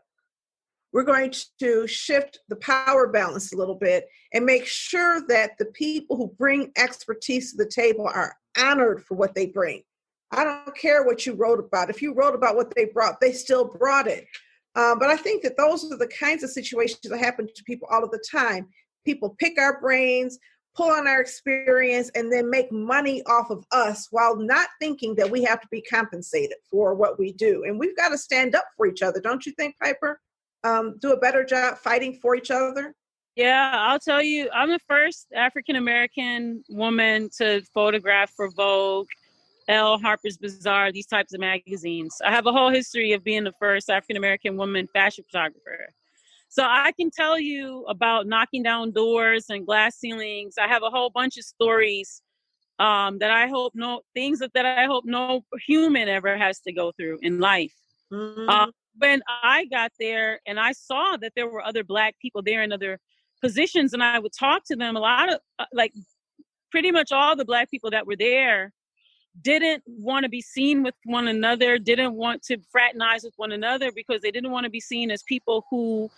We're going to shift the power balance a little bit and make sure that the people who bring expertise to the table are honored for what they bring. I don't care what you wrote about. If you wrote about what they brought, they still brought it. But I think that those are the kinds of situations that happen to people all of the time. People pick our brains, pull on our experience, and then make money off of us while not thinking that we have to be compensated for what we do. And we've got to stand up for each other. Don't you think, Piper? Do a better job fighting for each other. Yeah, I'll tell you, I'm the first African-American woman to photograph for Vogue, Elle, Harper's Bazaar, these types of magazines. I have a whole history of being the first African-American woman fashion photographer. So I can tell you about knocking down doors and glass ceilings. I have a whole bunch of stories that I hope that I hope no human ever has to go through in life. Mm-hmm. When I got there and I saw that there were other Black people there in other positions, and I would talk to them, a lot of pretty much all the Black people that were there didn't want to be seen with one another, didn't want to fraternize with one another because they didn't want to be seen as people who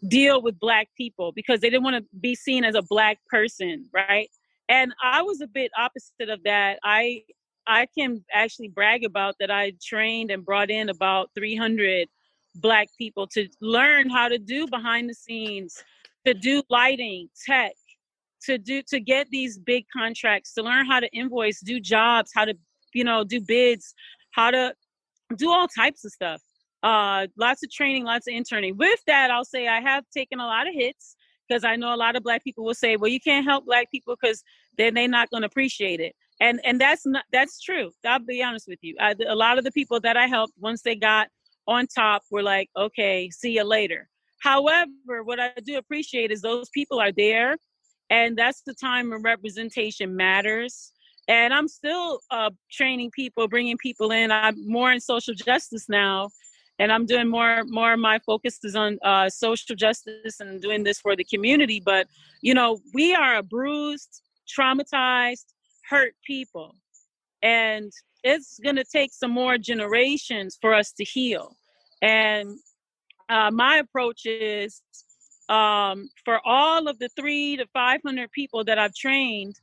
deal with Black people, because they didn't want to be seen as a Black person, right? And I was a bit opposite of that. I can actually brag about that. I trained and brought in about 300 Black people to learn how to do behind the scenes, to do lighting, tech, to get these big contracts, to learn how to invoice, do jobs, how to, do bids, how to do all types of stuff. Lots of training, lots of interning. With that, I'll say I have taken a lot of hits, because I know a lot of Black people will say, well, you can't help Black people because then they're not going to appreciate it. And that's true. I'll be honest with you. A lot of the people that I helped, once they got on top, were like, okay, see you later. However, what I do appreciate is those people are there, and that's the time when representation matters. And I'm still training people, bringing people in. I'm more in social justice now, and I'm doing more of my focus is on social justice and doing this for the community. But, we are a bruised, traumatized, hurt people. And it's going to take some more generations for us to heal. And my approach is for all of the 300 to 500 people that I've trained,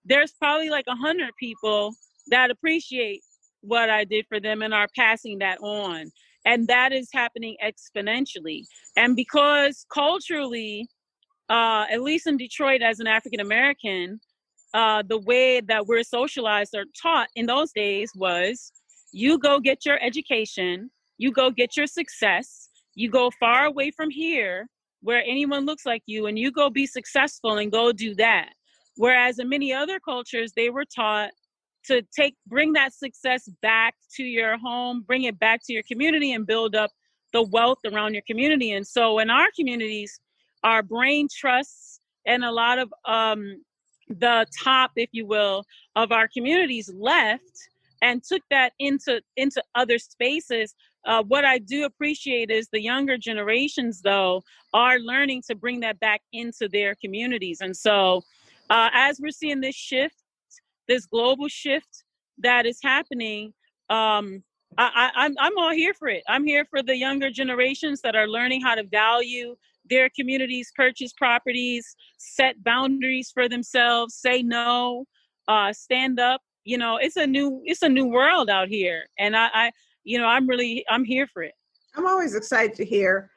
there's probably like 100 people that appreciate what I did for them and are passing that on. And that is happening exponentially. And because culturally, at least in Detroit as an African American, the way that we're socialized or taught in those days was you go get your education, you go get your success, you go far away from here where anyone looks like you, and you go be successful and go do that. Whereas in many other cultures, they were taught to bring that success back to your home, bring it back to your community, and build up the wealth around your community. And so in our communities, our brain trusts and a lot of the top, if you will, of our communities left and took that into other spaces. What I do appreciate is the younger generations, though, are learning to bring that back into their communities. And so as we're seeing this shift, this global shift that is happening, I'm all here for it. I'm here for the younger generations that are learning how to value their communities, purchase properties, set boundaries for themselves, say no, stand up. It's a new world out here, and I'm here for it. I'm always excited to hear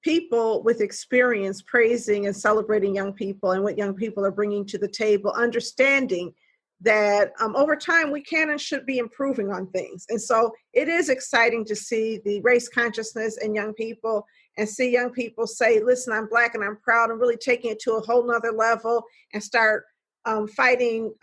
people with experience praising and celebrating young people and what young people are bringing to the table, understanding that over time we can and should be improving on things. And so it is exciting to see the race consciousness in young people and see young people say, listen, I'm Black and I'm proud, and really taking it to a whole nother level and start fighting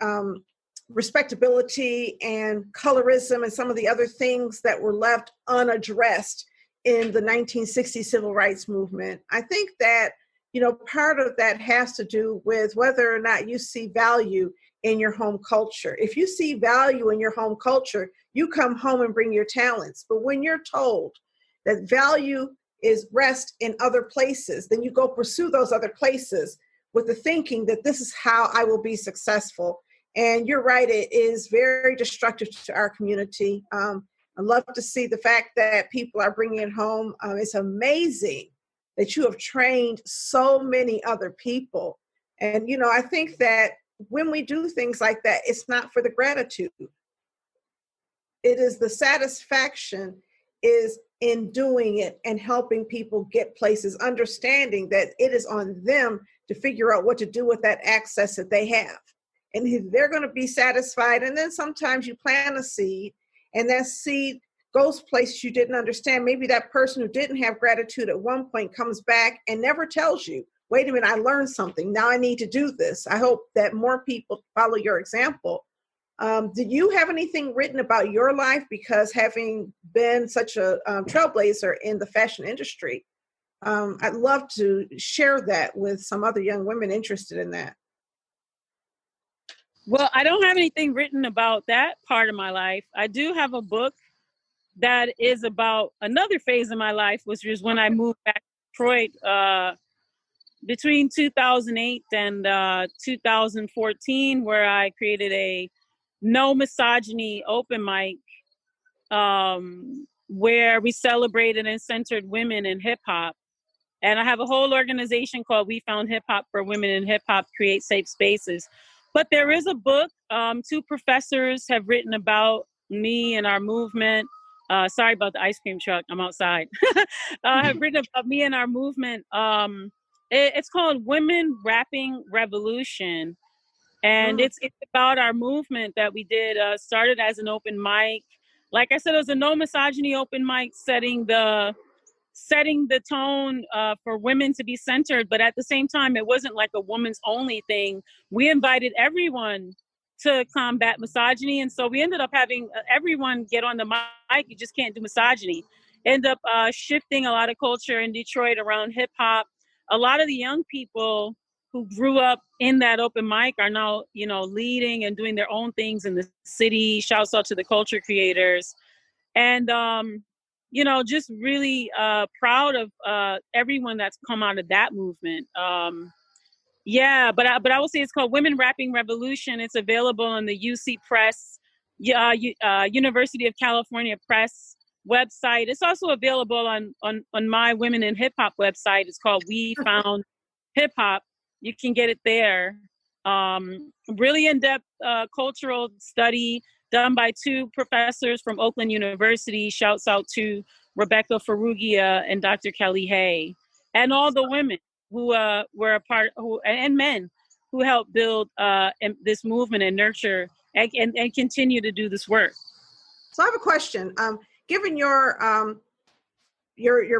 respectability and colorism and some of the other things that were left unaddressed in the 1960s civil rights movement. I think that, part of that has to do with whether or not you see value in your home culture. If you see value in your home culture, you come home and bring your talents. But when you're told that value is rest in other places, then you go pursue those other places with the thinking that this is how I will be successful. And you're right, it is very destructive to our community. I love to see the fact that people are bringing it home. It's amazing that you have trained so many other people. And, I think that when we do things like that, it's not for the gratitude. It is the satisfaction is in doing it and helping people get places, understanding that it is on them to figure out what to do with that access that they have. And they're going to be satisfied. And then sometimes you plant a seed, and that seed goes places you didn't understand. Maybe that person who didn't have gratitude at one point comes back and never tells you wait a minute, I learned something. Now I need to do this. I hope that more people follow your example. Did you have anything written about your life? Because having been such a trailblazer in the fashion industry, I'd love to share that with some other young women interested in that. Well, I don't have anything written about that part of my life. I do have a book that is about another phase of my life, which was when I moved back to Detroit between 2008 and 2014, where I created a no misogyny open mic where we celebrated and centered women in hip hop. And I have a whole organization called We Found Hip Hop for Women in Hip Hop, Create Safe Spaces. But there is a book, 2 professors have written about me and our movement. Sorry about the ice cream truck, I'm outside. Have written about me and our movement. It's called Women Rapping Revolution. And it's about our movement that we did, started as an open mic. Like I said, it was a no misogyny open mic setting the tone for women to be centered. But at the same time, it wasn't like a woman's only thing. We invited everyone to combat misogyny. And so we ended up having everyone get on the mic. You just can't do misogyny. End up shifting a lot of culture in Detroit around hip hop. A lot of the young people who grew up in that open mic are now, leading and doing their own things in the city. Shouts out to the culture creators. And, just really proud of everyone that's come out of that movement. But I will say it's called Women Rapping Revolution. It's available on the UC Press, University of California Press website. It's also available on my Women in Hip Hop website. It's called We Found Hip Hop. You can get it there. Really in-depth cultural study done by 2 professors from Oakland University. Shouts out to Rebecca Ferrugia and Dr. Kelly Hay, and all the women who were a part, and men who helped build this movement and nurture and continue to do this work. So I have a question. Given your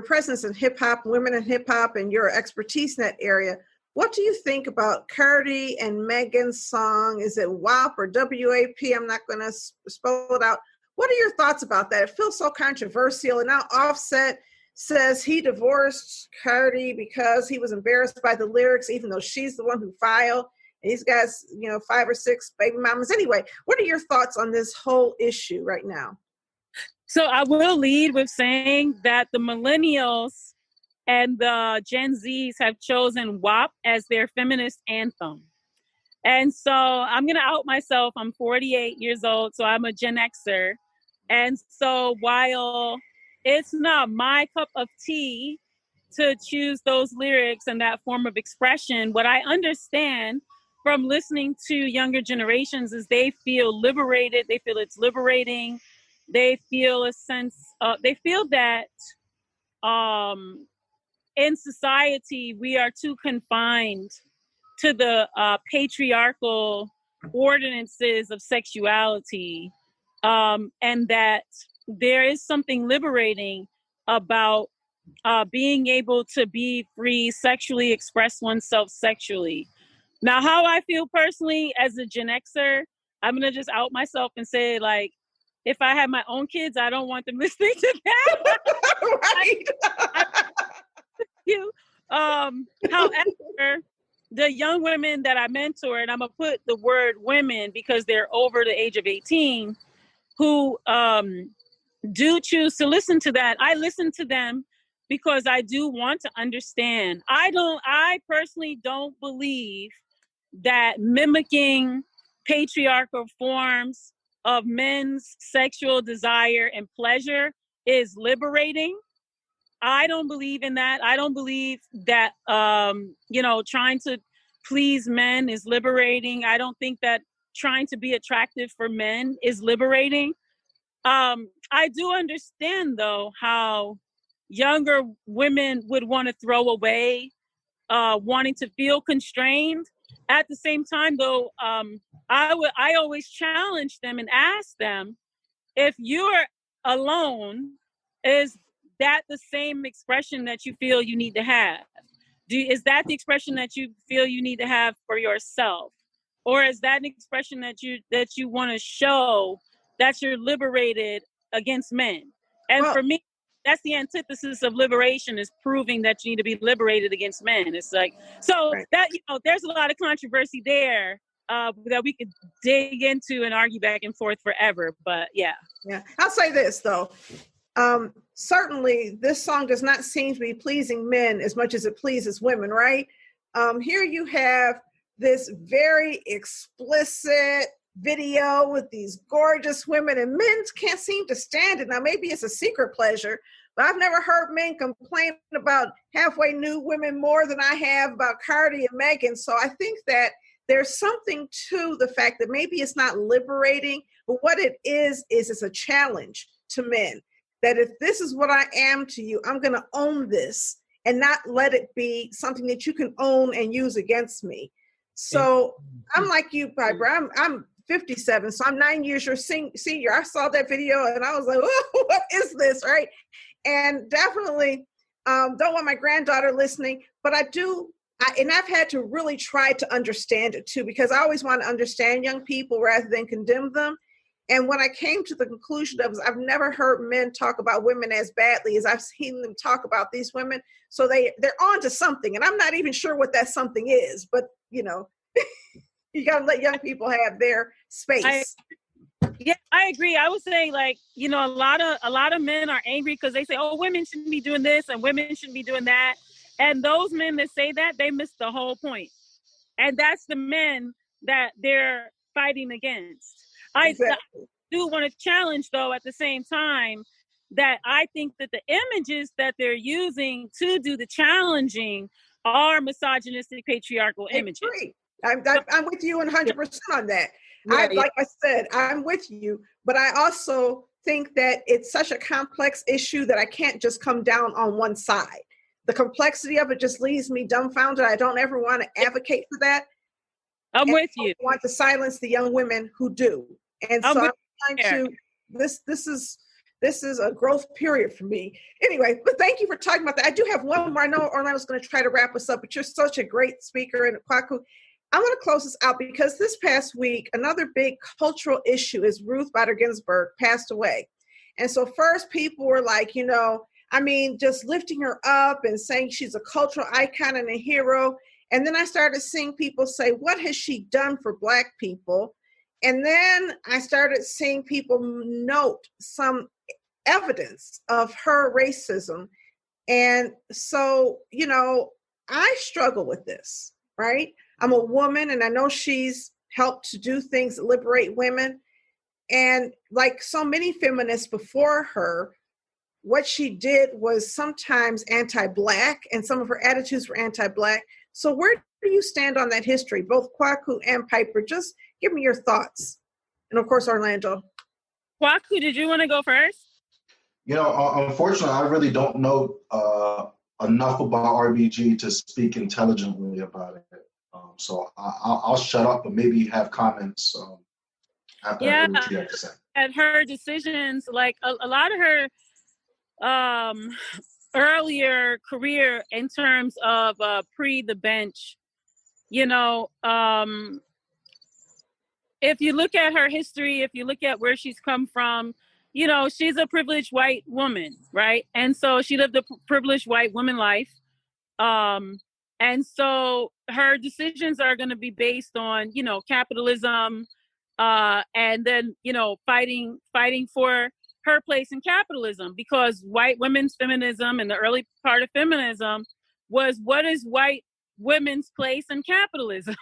presence in hip hop, women in hip hop, and your expertise in that area, what do you think about Cardi and Megan's song? Is it WAP or WAP? I'm not going to spell it out. What are your thoughts about that? It feels so controversial. And now Offset says he divorced Cardi because he was embarrassed by the lyrics, even though she's the one who filed. And he's got, 5 or 6 baby mamas. Anyway, what are your thoughts on this whole issue right now? So I will lead with saying that the millennials and the Gen Zs have chosen WAP as their feminist anthem. And so I'm going to out myself. I'm 48 years old, so I'm a Gen Xer. And so while it's not my cup of tea to choose those lyrics and that form of expression, what I understand from listening to younger generations is they feel liberated. They feel it's liberating. They feel a sense, they feel that in society, we are too confined to the patriarchal ordinances of sexuality, and that there is something liberating about being able to be free, sexually express oneself sexually. Now, how I feel personally as a Gen Xer, I'm going to just out myself and say, like, if I have my own kids, I don't want them listening to that. Right. However, the young women that I mentor, and I'm going to put the word women because they're over the age of 18, who do choose to listen to that. I listen to them because I do want to understand. I personally don't believe that mimicking patriarchal forms of men's sexual desire and pleasure is liberating. I don't believe in that. I don't believe that, trying to please men is liberating. I don't think that trying to be attractive for men is liberating. I do understand, though, how younger women would want to throw away, wanting to feel constrained. At the same time, though, I always challenge them and ask them, if you're alone, is that the same expression that you feel you need to have? Is that the expression that you feel you need to have for yourself? Or is that an expression that you want to show that you're liberated against men? And for me, that's the antithesis of liberation, is proving that you need to be liberated against men. It's like, so that, there's a lot of controversy there that we could dig into and argue back and forth forever. But yeah. Yeah. I'll say this though. Certainly this song does not seem to be pleasing men as much as it pleases women, right? Here you have this very explicit video with these gorgeous women, and men can't seem to stand it. Now, maybe it's a secret pleasure, but I've never heard men complain about halfway nude women more than I have about Cardi and Megan. So I think that there's something to the fact that maybe it's not liberating, but what it is it's a challenge to men. That if this is what I am to you, I'm going to own this and not let it be something that you can own and use against me. So I'm like you, Piper. I'm 57, so I'm 9 years your senior. I saw that video and I was like, oh, what is this, right? And definitely don't want my granddaughter listening, but and I've had to really try to understand it too, because I always want to understand young people rather than condemn them. And when I came to the conclusion of, I've never heard men talk about women as badly as I've seen them talk about these women. So they're on to something, and I'm not even sure what that something is, but you got to let young people have their space. I agree. I would say, like, a lot of men are angry because they say, oh, women shouldn't be doing this and women shouldn't be doing that. And those men that say that, they miss the whole point. And that's the men that they're fighting against. Exactly. I do want to challenge, though, at the same time, that I think that the images that they're using to do the challenging are misogynistic, patriarchal images. I'm with you 100% on that. Like I said, I'm with you, but I also think that it's such a complex issue that I can't just come down on one side. The complexity of it just leaves me dumbfounded. I don't ever want to advocate for that. I'm with you. I want to silence the young women who do. And so I'm trying to, this is a growth period for me. Anyway, but thank you for talking about that. I do have one more. I know Orlando's going to try to wrap us up, but you're such a great speaker. And Kwaku, I want to close this out because this past week, another big cultural issue is Ruth Bader Ginsburg passed away. And so first people were like, just lifting her up and saying she's a cultural icon and a hero. And then I started seeing people say, what has she done for Black people? And then I started seeing people note some evidence of her racism. And so, I struggle with this, right? I'm a woman and I know she's helped to do things that liberate women. And like so many feminists before her, what she did was sometimes anti-Black and some of her attitudes were anti-Black. So where do you stand on that history? Both Kwaku and Piper, just give me your thoughts. And of course, Orlando. Kwaku, did you want to go first? Unfortunately, I really don't know enough about RBG to speak intelligently about it. So I'll shut up, but maybe have comments after I hear what you have to say. At her decisions, like a lot of her earlier career in terms of pre the bench, if you look at her history, if you look at where she's come from, she's a privileged white woman, right? And so she lived a privileged white woman life. And so her decisions are going to be based on, capitalism, and then, fighting for her place in capitalism, because white women's feminism and the early part of feminism was, what is white women's place in capitalism?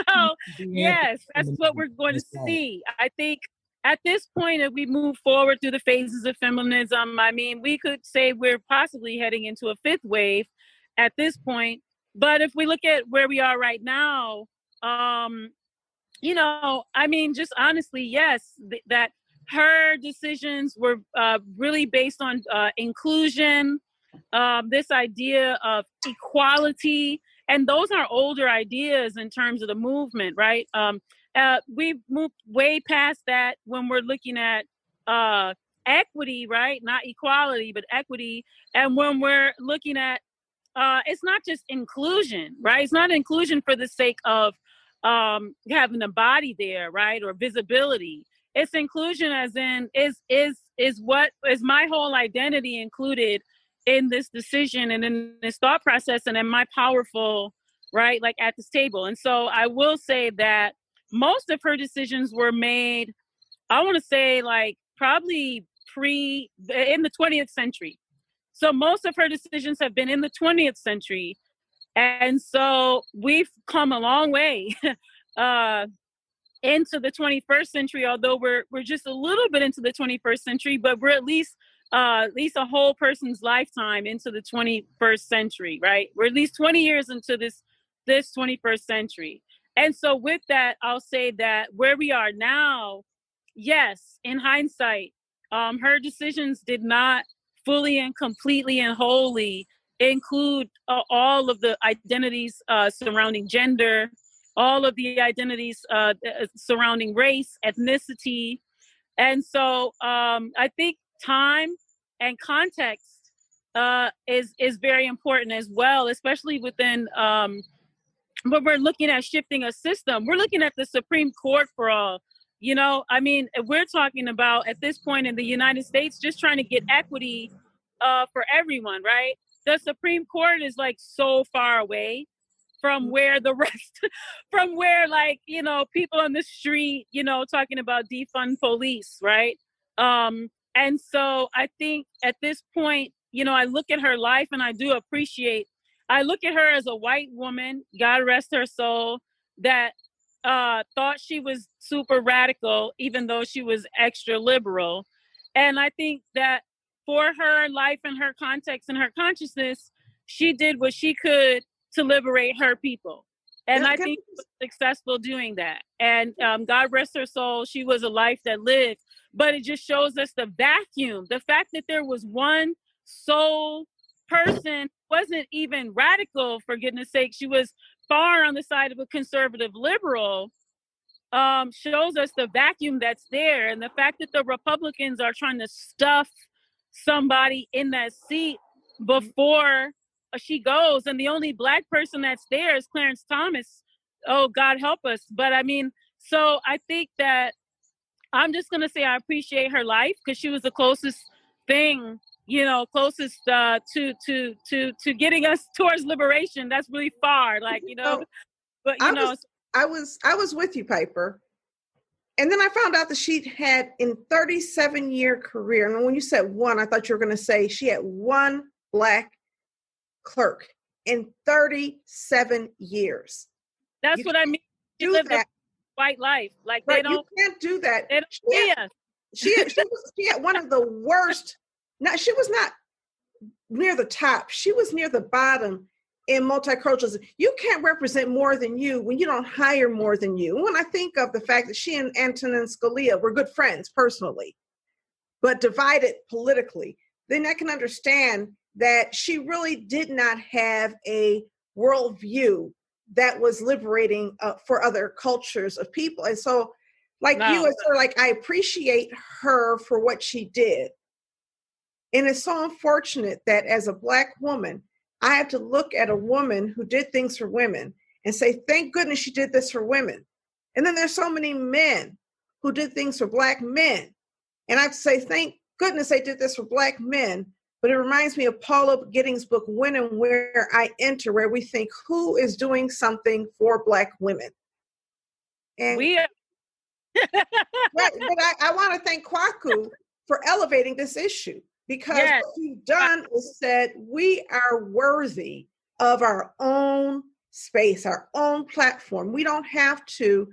So yes, that's what we're going to see. I think at this point, if we move forward through the phases of feminism, we could say we're possibly heading into a fifth wave at this point. But if we look at where we are right now, just honestly, yes, that her decisions were really based on inclusion, this idea of equality. And those are older ideas in terms of the movement, right? We've moved way past that when we're looking at equity, right? Not equality, but equity. And when we're looking at it's not just inclusion, right? It's not inclusion for the sake of having a body there, right? Or visibility. It's inclusion as in is what is my whole identity included in this decision and in this thought process and in my powerful, right, like at this table. And so I will say that most of her decisions were made, I want to say like probably in the 20th century. So most of her decisions have been in the 20th century. And so we've come a long way into the 21st century, although we're just a little bit into the 21st century, but we're at least a whole person's lifetime into the 21st century, right? We're at least 20 years into this 21st century. And so with that, I'll say that where we are now, yes, in hindsight, her decisions did not fully and completely and wholly include all of the identities surrounding gender, all of the identities surrounding race, ethnicity. And so I think time and context is very important as well, especially within when we're looking at shifting a system. We're looking at the Supreme Court for all. You know, I mean, we're talking about at this point in the United States, just trying to get equity for everyone, right? The Supreme Court is like so far away from where the rest, from where like, you know, people on the street, you know, talking about defund police, right? And so I think at this point, you know, I look at her life and I do appreciate, I look at her as a white woman, God rest her soul, that thought she was super radical, even though she was extra liberal. And I think that for her life and her context and her consciousness, she did what she could to liberate her people. And I think she was successful doing that. And God rest her soul, she was a life that lived. But it just shows us the vacuum, the fact that there was one sole person, wasn't even radical, for goodness sake. She was far on the side of a conservative liberal, shows us the vacuum that's there. And the fact that the Republicans are trying to stuff somebody in that seat before she goes, and the only Black person that's there is Clarence Thomas. Oh, God help us. But I mean, so I think that I'm just going to say I appreciate her life because she was the closest thing, you know, closest to getting us towards liberation. That's really far, like, you know, but you know. I was with you, Piper. And then I found out that she had in 37-year career. And when you said one, I thought you were going to say she had one Black clerk in 37 years. That's what I mean. She lived a white life. Like right, you can't do that. They don't see us. She had one of the worst. Now she was not near the top. She was near the bottom in multiculturalism. You can't represent more than you when you don't hire more than you. When I think of the fact that she and Antonin Scalia were good friends personally, but divided politically, then I can understand that she really did not have a worldview that was liberating for other cultures of people. And so like you, it's sort of like, I appreciate her for what she did. And it's so unfortunate that as a Black woman, I have to look at a woman who did things for women and say, thank goodness she did this for women. And then there's so many men who did things for Black men. And I have to say, thank goodness they did this for Black men. But it reminds me of Paula Giddings' book, When and Where I Enter, where we think, who is doing something for Black women? And we are. but I want to thank Kwaku for elevating this issue, because what we've done is said we are worthy of our own space, our own platform. We don't have to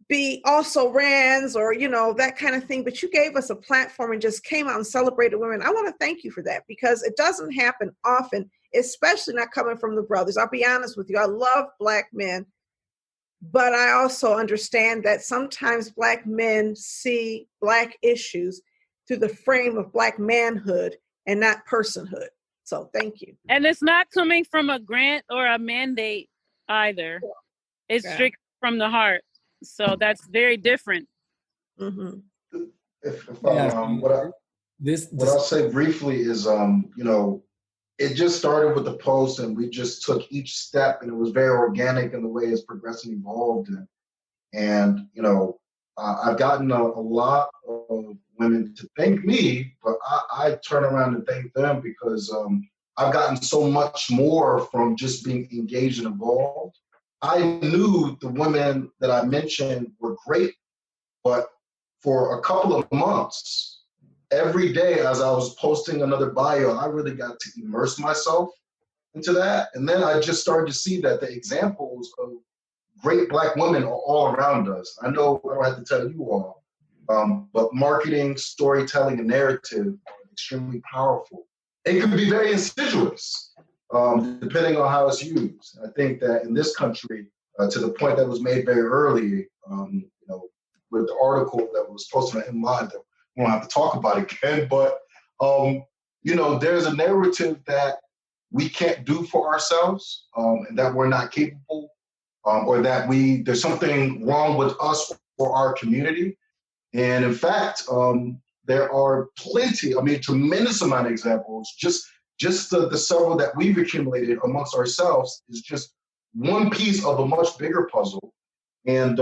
be also rans or, you know, that kind of thing, but you gave us a platform and just came out and celebrated women. I want to thank you for that, because it doesn't happen often, especially not coming from the brothers. I'll be honest with you. I love Black men, but I also understand that sometimes Black men see Black issues through the frame of Black manhood and not personhood. So thank you. And it's not coming from a grant or a mandate either. It's strictly from the heart. So that's very different. Mm-hmm. What I'll say briefly is, you know, it just started with the post, and we just took each step, and it was very organic in the way it's progressed and evolved. And you know, I've gotten a lot of women to thank me, but I turn around and thank them because I've gotten so much more from just being engaged and involved. I knew the women that I mentioned were great, but for a couple of months, every day as I was posting another bio, I really got to immerse myself into that. And then I just started to see that the examples of great Black women are all around us. I know I don't have to tell you all, but marketing, storytelling, and narrative are extremely powerful. It can be very insidious, depending on how it's used. I think that in this country, to the point that was made very early, you know, with the article that was posted on M Live that we don't have to talk about again, but you know, there's a narrative that we can't do for ourselves, and that we're not capable, or that there's something wrong with us or our community. And in fact, there are plenty, I mean, tremendous amount of examples. Just the several that we've accumulated amongst ourselves is just one piece of a much bigger puzzle. And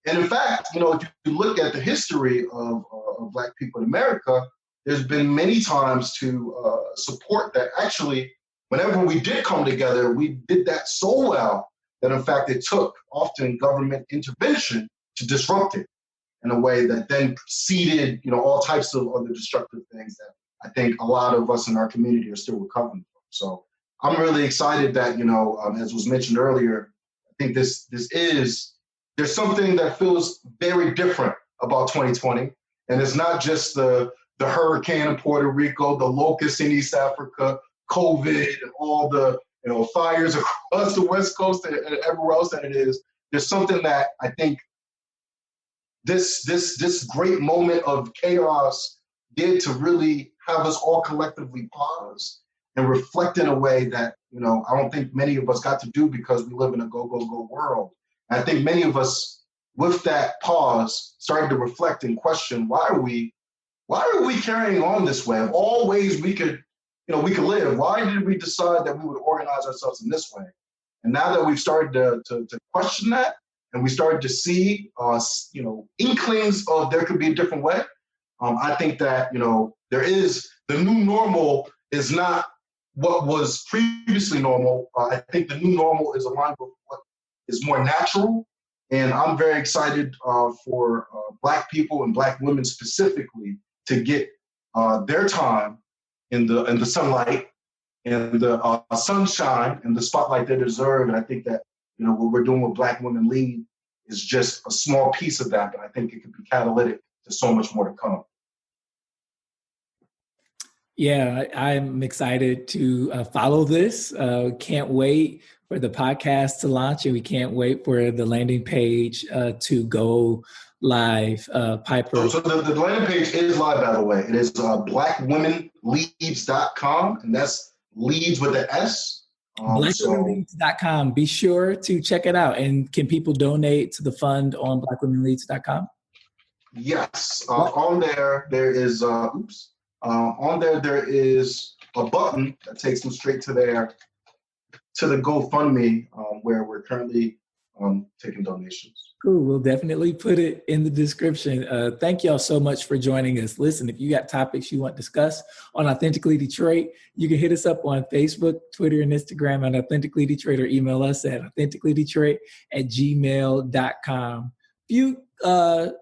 in fact, you know, if you look at the history of Black people in America, there's been many times to support that. Actually, whenever we did come together, we did that so well that in fact it took often government intervention to disrupt it in a way that then preceded, you know, all types of other destructive things that I think a lot of us in our community are still recovering from. So I'm really excited that, you know, as was mentioned earlier, I think there's something that feels very different about 2020. And it's not just the hurricane in Puerto Rico, the locusts in East Africa, COVID, and all the, you know, fires across the West Coast and everywhere else that it is. There's something that I think this great moment of chaos did to really have us all collectively pause and reflect in a way that, you know, I don't think many of us got to do because we live in a go, go, go world. And I think many of us, with that pause, started to reflect and question, why are we carrying on this way? Of all ways we could live, why did we decide that we would organize ourselves in this way? And now that we've started to question that, and we started to see, you know, inklings of there could be a different way, I think that, you know, there is, the new normal is not what was previously normal. I think the new normal is aligned with what is more natural. And I'm very excited for Black people and Black women specifically to get their time in the sunlight and the sunshine and the spotlight they deserve. And I think that, you know, what we're doing with Black Women Lead is just a small piece of that, but I think it could be catalytic to so much more to come. Yeah, I'm excited to follow this. Can't wait for the podcast to launch, and we can't wait for the landing page to go live. Piper. So the landing page is live, by the way. It is blackwomenleads.com, and that's leads with an S. Blackwomenleads.com. Be sure to check it out. And can people donate to the fund on blackwomenleads.com? Yes. On there is there is a button that takes them straight to the GoFundMe, where we're currently taking donations. Cool. We'll definitely put it in the description. Thank y'all so much for joining us. Listen, if you got topics you want discussed on Authentically Detroit, you can hit us up on Facebook, Twitter, and Instagram at Authentically Detroit, or email us at authenticallydetroit@gmail.com. Few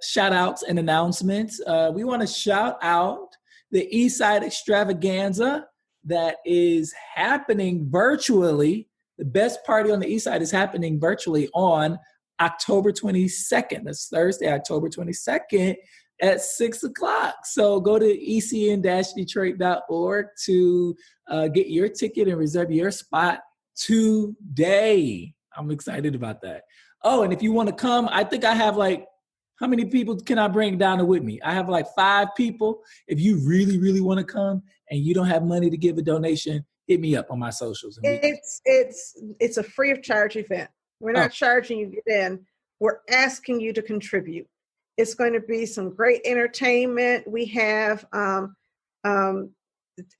shout outs and announcements. We want to shout out the Eastside Extravaganza that is happening virtually. The best party on the Eastside is happening virtually on October 22nd. That's Thursday, October 22nd at 6 o'clock. So go to ecn-detroit.org to get your ticket and reserve your spot today. I'm excited about that. Oh, and if you want to come, I think I have how many people can I bring down with me? I have 5 people. If you really, really want to come and you don't have money to give a donation, hit me up on my socials. It's a free of charge event. We're not charging you to get in. We're asking you to contribute. It's going to be some great entertainment. We have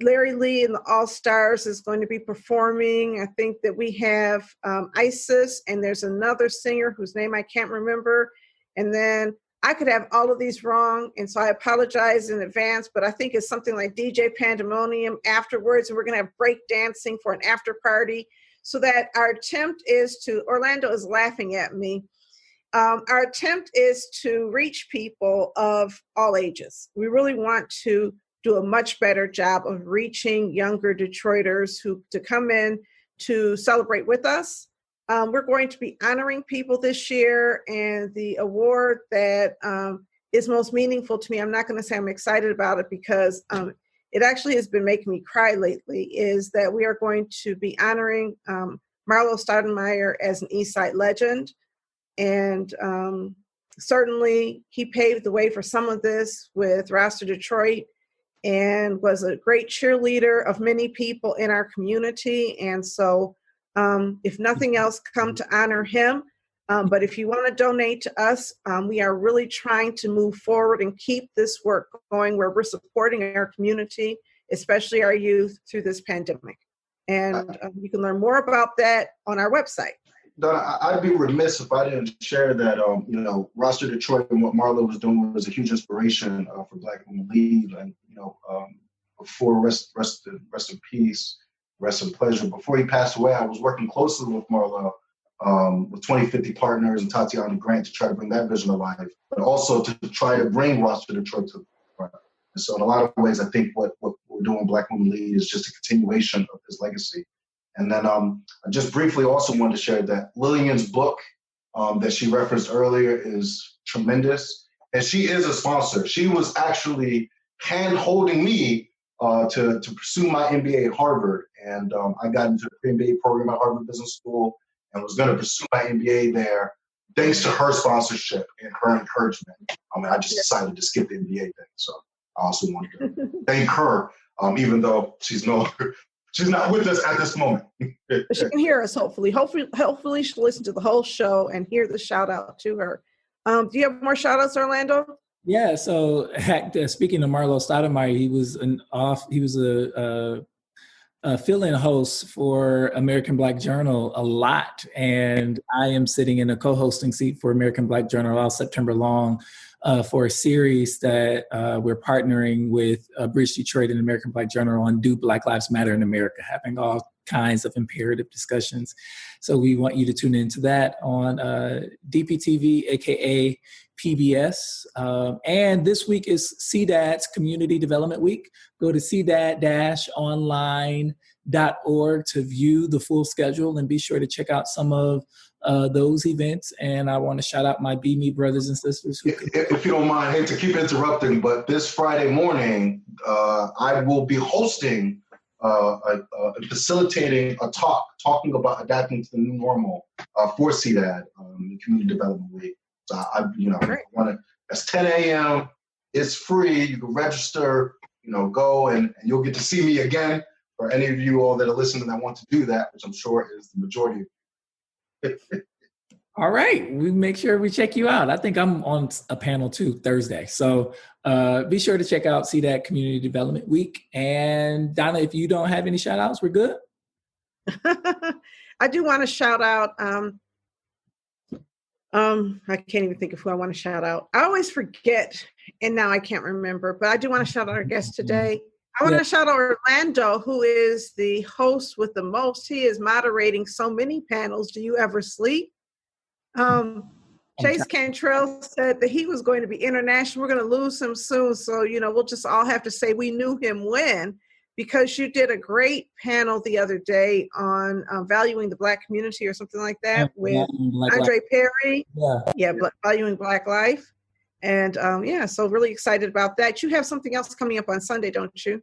Larry Lee and the All-Stars is going to be performing. I think that we have Isis, and there's another singer whose name I can't remember. And then I could have all of these wrong, and so I apologize in advance, but I think it's something like DJ Pandemonium afterwards, and we're going to have break dancing for an after party. So that our attempt is to, Orlando is laughing at me, our attempt is to reach people of all ages. We really want to do a much better job of reaching younger Detroiters to come in to celebrate with us. We're going to be honoring people this year, and the award that is most meaningful to me, I'm not going to say I'm excited about it because it actually has been making me cry lately, is that we are going to be honoring Marlo Stoudemire as an Eastside legend. And certainly he paved the way for some of this with Roster Detroit and was a great cheerleader of many people in our community. And so if nothing else, come to honor him. But if you want to donate to us, we are really trying to move forward and keep this work going where we're supporting our community, especially our youth, through this pandemic. And you can learn more about that on our website. Donna, I'd be remiss if I didn't share that, Roster Detroit and what Marlo was doing was a huge inspiration for Black Women Lead. And, before rest in peace, rest in pleasure. Before he passed away, I was working closely with Marlo, with 2050 Partners and Tatiana Grant to try to bring that vision alive, but also to try to bring Roster Detroit to the front. And so in a lot of ways, I think what we're doing Black Women Lead is just a continuation of his legacy. And then I just briefly also wanted to share that Lillian's book that she referenced earlier is tremendous. And she is a sponsor. She was actually hand-holding me to pursue my MBA at Harvard. And I got into the pre-MBA program at Harvard Business School and was going to pursue my MBA there thanks to her sponsorship and her encouragement. I just decided to skip the MBA thing. So I also wanted to thank her, even though she's not with us at this moment. But she can hear us, hopefully. Hopefully she'll listen to the whole show and hear the shout out to her. Do you have more shout outs, Orlando? Yeah, so speaking of Marlo Stoudemire, he was a fill-in host for American Black Journal a lot, and I am sitting in a co-hosting seat for American Black Journal all September long for a series that we're partnering with Bridge Detroit and American Black Journal on Do Black Lives Matter in America, having all kinds of imperative discussions. So we want you to tune into that on DPTV, aka PBS. And this week is CDAD's Community Development Week. Go to cdad-online.org to view the full schedule and be sure to check out some of those events. And I want to shout out my Be Me brothers and sisters. If you don't mind, I hate to keep interrupting, but this Friday morning, I will be hosting facilitating a talking about adapting to the new normal for CDAD, Community Development Week. So that's 10 a.m. It's free. You can register, go and you'll get to see me again. For any of you all that are listening that want to do that, which I'm sure is the majority of you. All right. We make sure we check you out. I think I'm on a panel too Thursday. So be sure to check out CDAD Community Development Week. And Donna, if you don't have any shout outs, we're good. I do want to shout out. I can't even think of who I want to shout out. I always forget, and now I can't remember, but I do want to shout out our guest today. I want to shout out Orlando, who is the host with the most. He is moderating so many panels. Do you ever sleep? Chase Cantrell said that he was going to be international. We're going to lose him soon. So, we'll just all have to say we knew him when, because you did a great panel the other day on valuing the Black community or something like that with Andre Perry. Valuing Black life. And so really excited about that. You have something else coming up on Sunday, don't you?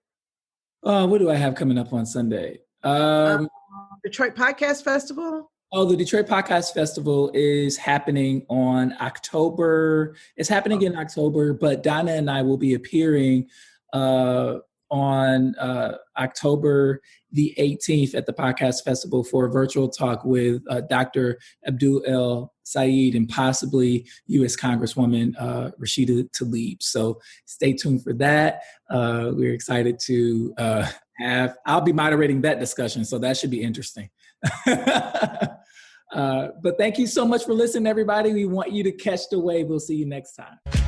What do I have coming up on Sunday? Detroit Podcast Festival. Oh, the Detroit Podcast Festival is happening in October, but Donna and I will be appearing on October the 18th at the Podcast Festival for a virtual talk with Dr. Abdul El Sayed and possibly U.S. Congresswoman Rashida Tlaib. So stay tuned for that. We're excited to I'll be moderating that discussion, so that should be interesting. But thank you so much for listening, everybody. We want you to catch the wave. We'll see you next time.